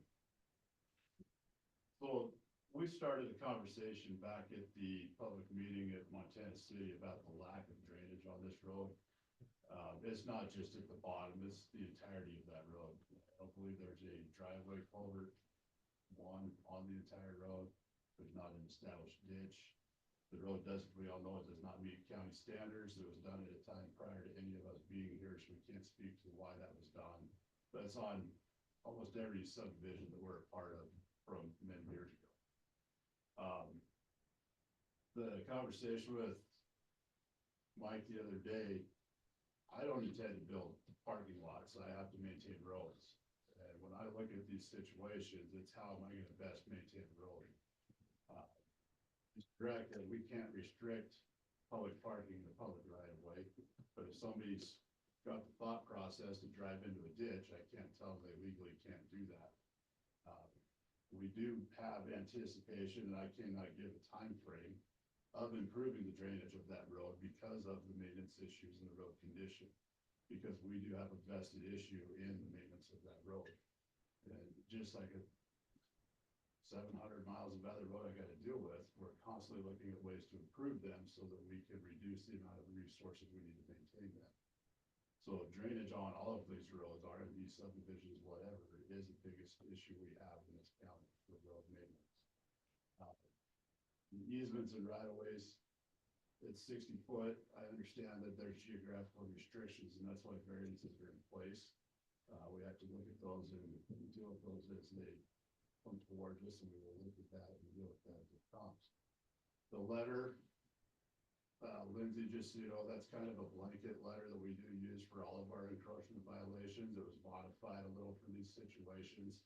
So we started the conversation back at the public meeting at Montana City about the lack of drainage on this road. It's not just at the bottom, it's the entirety of that road. I don't believe there's a driveway culvert one on the entire road. There's not an established ditch. The road does, we all know it does not meet county standards. It was done at a time prior to any of us being here, so we can't speak to why that was done. But it's on almost every subdivision that we're a part of from many years ago. The conversation with Mike the other day, I don't intend to build parking lots. I have to maintain roads. And when I look at these situations, it's how am I going to best maintain the road? It's correct that we can't restrict public parking in the public right of way, but if somebody's got the thought process to drive into a ditch, I can't tell them they legally can't do that. We do have anticipation, and I cannot give a time frame of improving the drainage of that road because of the maintenance issues and the road condition, because we do have a vested issue in the maintenance of that road. And just like a 700 miles of other road I got to deal with, we're constantly looking at ways to improve them so that we can reduce the amount of resources we need to maintain them. So drainage on all of these roads, R&D subdivisions, whatever, is the biggest issue we have in this county for road maintenance. The easements and right-of-ways, it's 60 foot. I understand that there's geographical restrictions, and that's why variances are in place. We have to look at those and deal with those as they come towards us, and we will look at that and deal with that as it comes. The letter, Lindsay, just so you know, that's kind of a blanket letter that we do use for all of our encroachment violations. It was modified a little for these situations.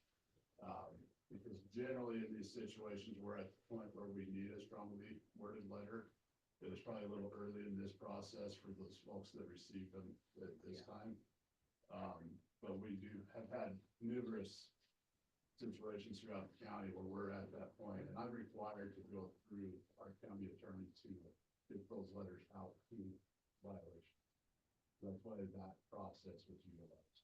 Because generally in these situations, we're at the point where we need a strongly worded letter. It was probably a little early in this process for those folks that received them at this time. But we do have had numerous situations throughout the county where we're at that point, and I'm required to go through our county attorney to get those letters out to violations. That's why that process was utilized.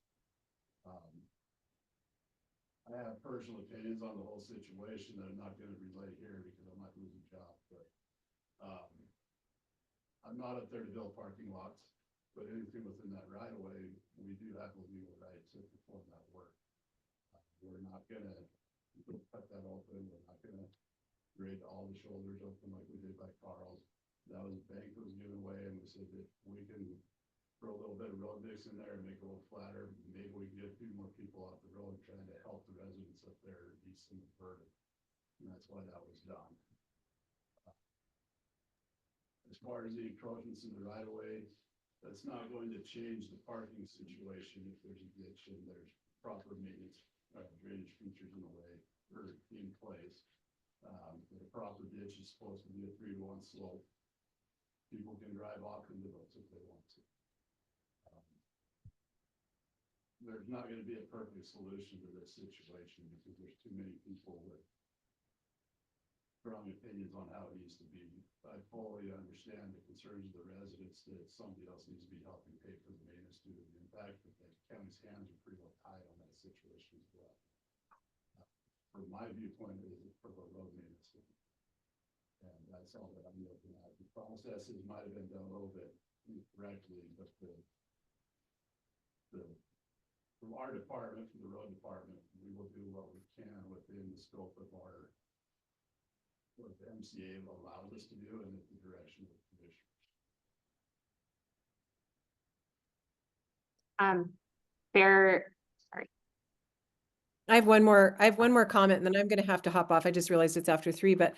I have personal opinions on the whole situation that I'm not going to relay here because I might lose a job, but I'm not up there to build parking lots, but anything within that right of way, we do have the legal right to perform that work. We're not going to cut that open. We're not going to grade all the shoulders open like we did by Carl's. That was a bank that was given away, and we said that we can throw a little bit of road mix in there and make it a little flatter. Maybe we can get a few more people off the road trying to help the residents up there east and Vernon. And that's why that was done. As far as the encroachments in the right of way, that's not going to change the parking situation if there's a ditch and there's proper maintenance, drainage features in the way or in place. The proper ditch is supposed to be a 3-to-1 slope. People can drive off into those if they want to. There's not going to be a perfect solution to this situation because there's too many people with strong opinions on how it needs to be. I fully understand the concerns of the residents that somebody else needs to be helping pay for the maintenance due to the impact, but the county's hands are pretty well tied on that situation as well. From my viewpoint, it is for the road maintenance. And that's all that I'm looking at. The processes might have been done a little bit incorrectly, but from our department, from the road department, we will do what we can within the scope of what the MCA allows us to do and at the direction of the commissioners. Bear, sorry. I have one more comment and then I'm gonna have to hop off. I just realized it's after 3, but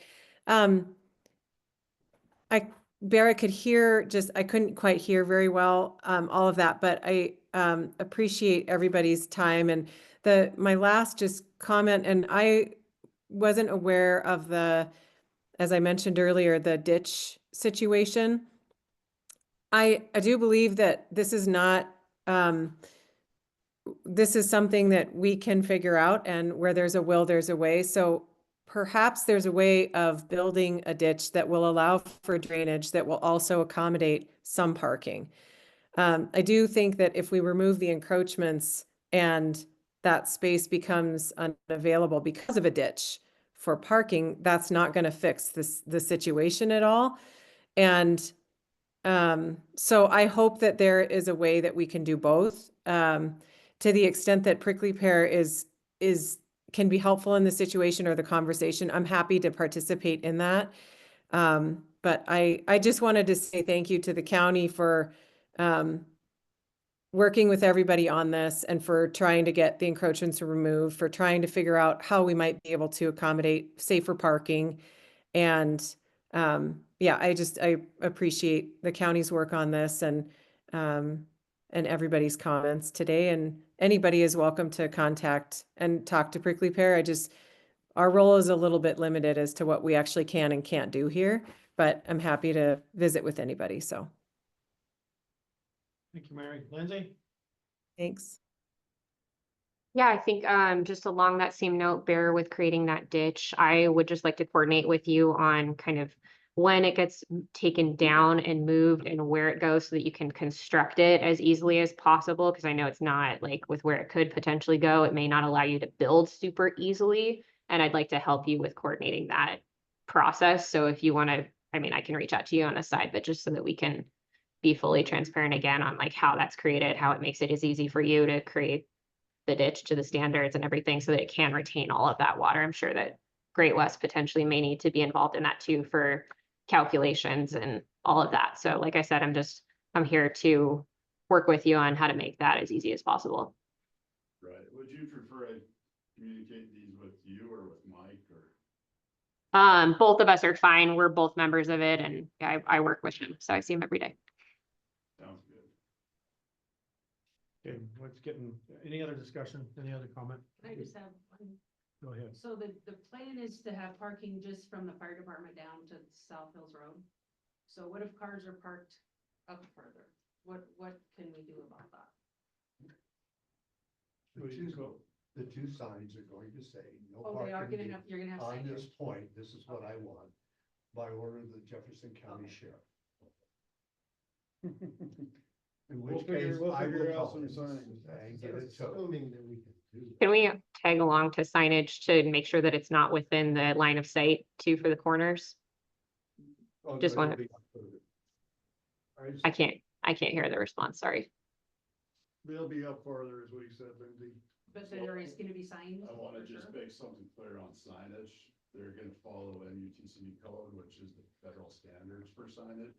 Barry could hear, I couldn't quite hear very well, all of that, but I appreciate everybody's time and my last just comment, and I wasn't aware of as I mentioned earlier, the ditch situation. I do believe that this is not, this is something that we can figure out, and where there's a will, there's a way. So perhaps there's a way of building a ditch that will allow for drainage that will also accommodate some parking. I do think that if we remove the encroachments and that space becomes unavailable because of a ditch for parking, that's not going to fix the situation at all. And so I hope that there is a way that we can do both. To the extent that prickly pear can be helpful in the situation or the conversation, I'm happy to participate in that. But I just wanted to say thank you to the county for working with everybody on this and for trying to get the encroachments removed, for trying to figure out how we might be able to accommodate safer parking. And yeah, I appreciate the county's work on this and everybody's comments today. And anybody is welcome to contact and talk to Prickly Pear. Our role is a little bit limited as to what we actually can and can't do here, but I'm happy to visit with anybody. So Thank you, Mary. Lindsay? thanks. Yeah, I think just along that same note, Bear, with creating that ditch, I would just like to coordinate with you on kind of when it gets taken down and moved and where it goes so that you can construct it as easily as possible. Because I know it's not like with where it could potentially go, it may not allow you to build super easily. And I'd like to help you with coordinating that process. So if you want to, I mean, I can reach out to you on the side, but just so that we can be fully transparent again on like how that's created, how it makes it as easy for you to create the ditch to the standards and everything so that it can retain all of that water. I'm sure that Great West potentially may need to be involved in that too for calculations and all of that. So like I said, I'm here to work with you on how to make that as easy as possible. Right. Would you prefer I communicate these with you or with Mike or? Both of us are fine. We're both members of it and I work with him. So I see him every day. Sounds good. Okay, let's get in, any other discussion, any other comment? I just have one. Go ahead. So the plan is to have parking just from the fire department down to South Hills Road. So what if cars are parked up further? What can we do about that? The two signs are going to say no Oh, they are parking gonna have, you're gonna have. on signage. this point. This is what I want by order of the Jefferson County Sheriff. In which case, I will out call some him signs. and get it towed. Assuming that we can do. Can we tag along to signage to make sure that it's not within the line of sight too for the corners? Oh, Just no, it'll wanna- be up further. I can't hear the response. Sorry. They'll be up farther is what he said, Lindsay. But there is gonna be signs. I want to for just sure? make something clear on signage. They're going to follow MUTCD code, which is the federal standards for signage.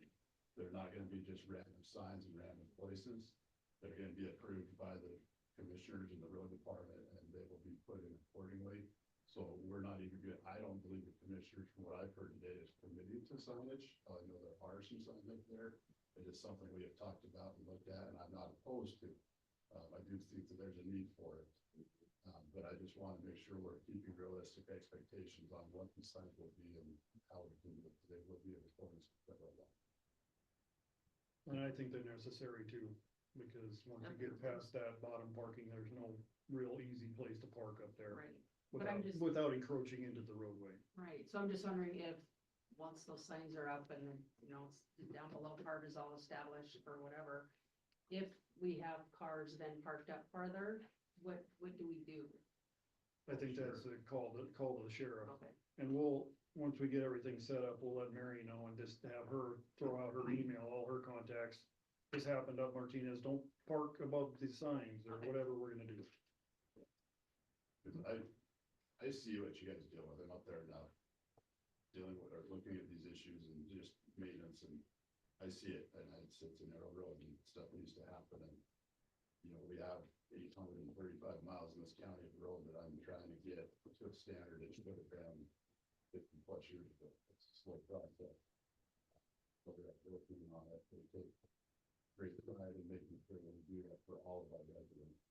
They're not going to be just random signs in random places. They're going to be approved by the commissioners and the road department, and they will be put in accordingly. So we're not even good. I don't believe the commissioners, from what I've heard today, is committed to signage. I know there are some signs up there. It is something we have talked about and looked at, and I'm not opposed to. I do think that there's a need for it. But I just want to make sure we're keeping realistic expectations on what the signs will be and how they will be in accordance with federal law. And I think they're necessary too, because once you get past that bottom parking, there's no real easy place to park up there. Right, but I'm just. Without encroaching into the roadway. Right, so I'm just wondering if, once those signs are up and then, it's down below part is all established or whatever, if we have cars then parked up farther, what do we do? I think that's a call to the sheriff. Okay. And we'll, once we get everything set up, we'll let Mary know and just have her throw out her email, all her contacts. This happened up Martinez, don't park above the signs or whatever we're gonna do. I see what you guys deal with. I'm up there now, dealing with or looking at these issues and just maintenance, and I see it, and it's a narrow road and stuff needs to happen. And you know, we have 835 miles in this county of road that I'm trying to get to a standard it should have been 50 plus years ago. It's a slow process. But we're working on it. We take great pride in making sure that we do that for all of our residents.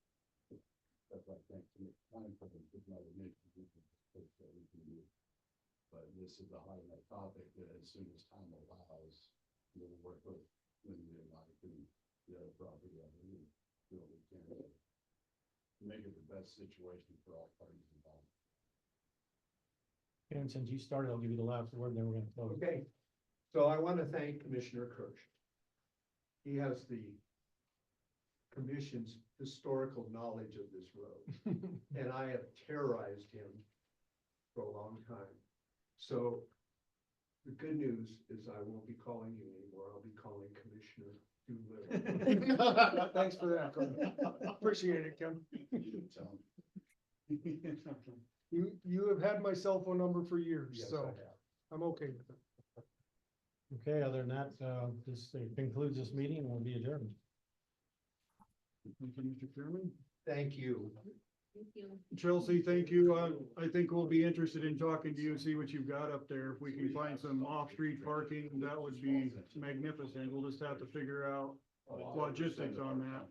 That's why I think to make time for them, it's not a make that we can do. But this is a highlight topic that as soon as time allows, we'll work with Lindsay and Mike and the other property owners and do what we can to make it the best situation for all parties involved. And since you started, I'll give you the last word, then we're gonna close. Okay, so I want to thank Commissioner Kirsch. He has the commission's historical knowledge of this road, and I have terrorized him for a long time. So the good news is I won't be calling you anymore. I'll be calling Commissioner Doolittle. Thanks for that, Kim. Appreciate it, Kim. You have had my cell phone number for years, Yes, I so have. I'm okay with it. Okay, other than that, this concludes this meeting and we'll be adjourned. Thank you, Mr. Chairman. Thank you. Thank you. Chelsea, thank you. I think we'll be interested in talking to you, see what you've got up there. If we can find some off-street parking, that would be magnificent. We'll just have to figure out logistics on that.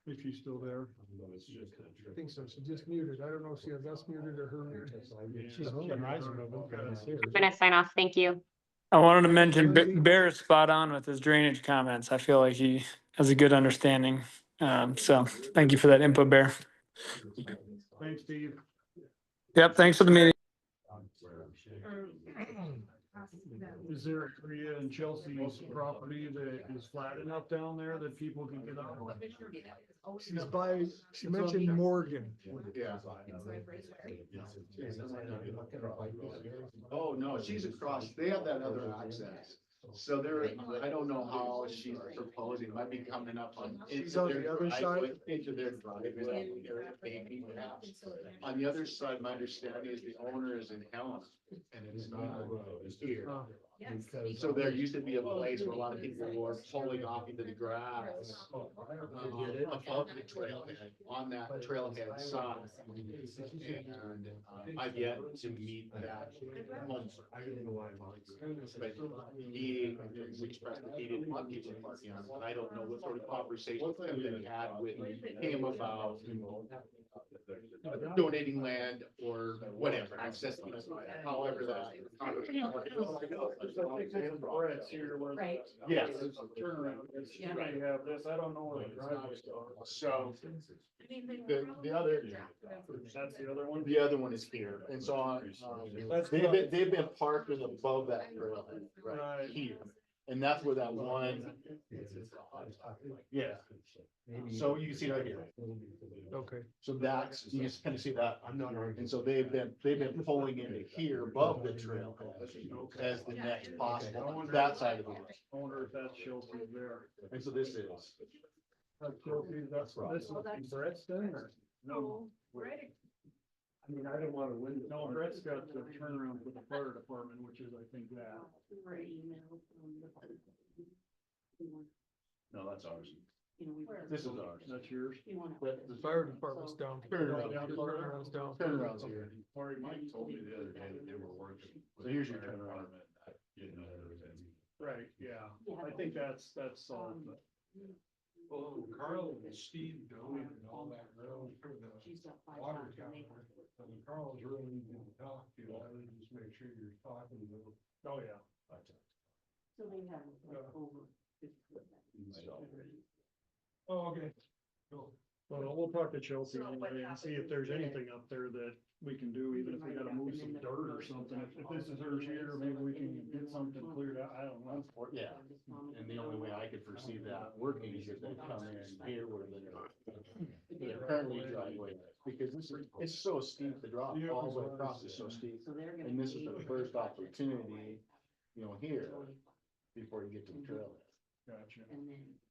If she's still there. I think so. She just muted. I don't know if she has us muted or her muted. She's moving, rising, I'm gonna sign off. Thank you. I wanted to mention Bear is spot on with his drainage comments. I feel like he has a good understanding. So thank you for that input, Bear. Thanks, Steve. Yep, thanks for the meeting. Is there a Korea and Chelsea's property that is flat enough down there that people can get on? She's by, she mentioned Morgan. Yeah. Oh, no, she's across, they have that other access. So there, I don't know how she's proposing, might be coming up on. She's on the other side? Into their driveway, maybe perhaps. On the other side, my understanding is the owner is in Helena, and it's not here. So there used to be a place where a lot of people were pulling off into the grass. Above the trailhead, on that trailhead side. And I've yet to meet that home. But he expressed that he didn't want people parking on it, but I don't know what sort of conversations that they had with him about, donating land or whatever, access, however that. Right. Yes. Turnaround. Yeah. They have this. I don't know where the drivers are. So I mean, they the other, That's the other one. the other one is here, and so they've been parked above that trailhead right here, and that's where that one. Yeah. So you can see right here. Okay. So that's, you can kind of see that, and so they've been pulling into here above the trail as the next possible, that side of the road. I wonder if that's Chelsea's there. And so this is. That's Chelsea's, that's, this is Brett's then, or? No. I mean, I don't want to win. No, Brett's got the turnaround for the fire department, which is, I think, that. No, that's ours. This is ours. That's yours? The fire department's down. Turnaround's down. Turnaround's here. Sorry, Mike told me the other day that they were working. So here's your turnaround. Right, yeah. I think that's solved. But Well, Carl and Steve donated all that road for the water tower. And Carl's really easy to talk to. I would just make sure you're talking to them. Oh, yeah. So they have over. Oh, okay. Cool. Well, we'll talk to Chelsea anyway and see if there's anything up there that we can do, even if we gotta move some dirt or something. If this is hers here, maybe we can get something cleared out. I don't know. Yeah, and the only way I could foresee that working is if they come in here where they're currently driveway, because it's so steep, the drop all the way across is so steep. And this is the first opportunity, here, before you get to the trail. Gotcha.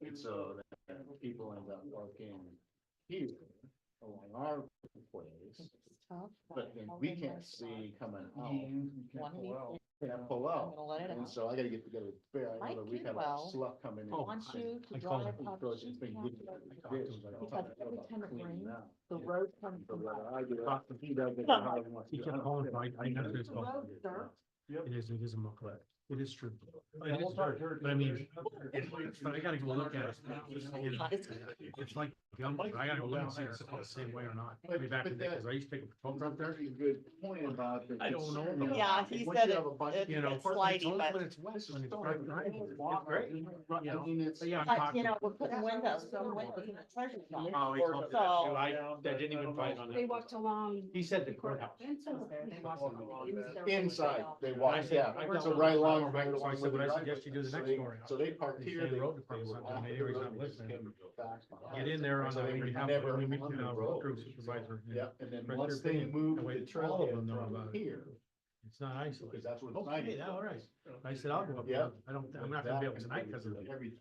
And so that people end up parking here along our place, but then we can't see coming out. You can't pull out. Can't pull out. And so I gotta get together. I know that we've had a slough coming in. wants you to I drive called it up because it's been good. Because every time it rains, the road comes So from whether out. I get up, he doesn't know how he wants to He do it. kept calling, I know it's The called. road's dirt. It is a muck rat. It is true. Yeah, It we'll is talk dirt, to her. but I mean, but I gotta go look at it. It's like gum, but I gotta go look and see if it's the same way or not. Way back in the day, because I used to take a photograph That's there. a good point about the. I don't know. concern. Yeah, he Once said you it- have a bunch of it- You know, it's when slidey, only but- when it's wet, when it's So right behind you, it's great. You know, I mean, it's. but yeah, I'm But, talking. we're putting windows, some windows in the treasure Oh, shop. he told me that too. So- I didn't even bite on They it. walked along. He said the courthouse. Fences there, they walked along. Inside, they And I walk, said, yeah, I got so one right of along. those, right so I along said, with what I the suggest you do the driveway. next door. So they parked He's here. saying they- road department's they not were doing off it, the he's road, not they just listening. came to go back behind. Get in there on So the, they when were you have, never when we meet on the the road. crew supervisor. Yeah, and then Correct once their they opinion, moved and the wait, all of them know trailhead about from it. here, It's not isolated. because that's what it's Okay, ninety. yeah, all right. I said, I'll go up Yeah. there. I'm not gonna be able tonight because of the. Everything.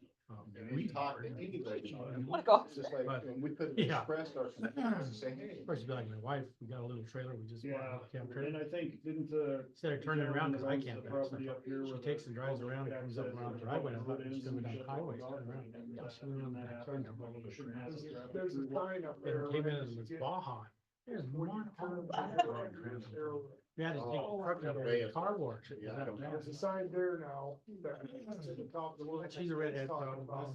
And we weed talked to board. anybody. wanna go. It's just like, But- and we could have Yeah. expressed our concerns and say, hey. Of course, you'd be like my wife, we got a little trailer, we just. bought Yeah, a camp and trailer. I think, didn't Instead of turning around, because I can't. The back, so property up here. She where takes the and drives around, and comes up access around the and driveway, and I all thought that she's is, coming and down the shut highway, those turn off, around. and Yeah, that's she went on when the that back turn. happens. There's a sign up there. And came in and was Baja. There's one. We had to take a truck up there, to car wash. It was that bad. There's a sign there now. that- to the top of the one. She's a redhead, so.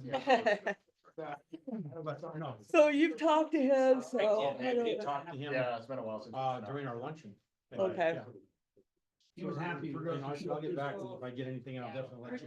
That- But no. So you've talked to him, so. I did talk to him, Yeah, it's been a while since. during our luncheon. Okay. Yeah. He was happy, you know, I said, I'll get back, if I get anything, I'll definitely let you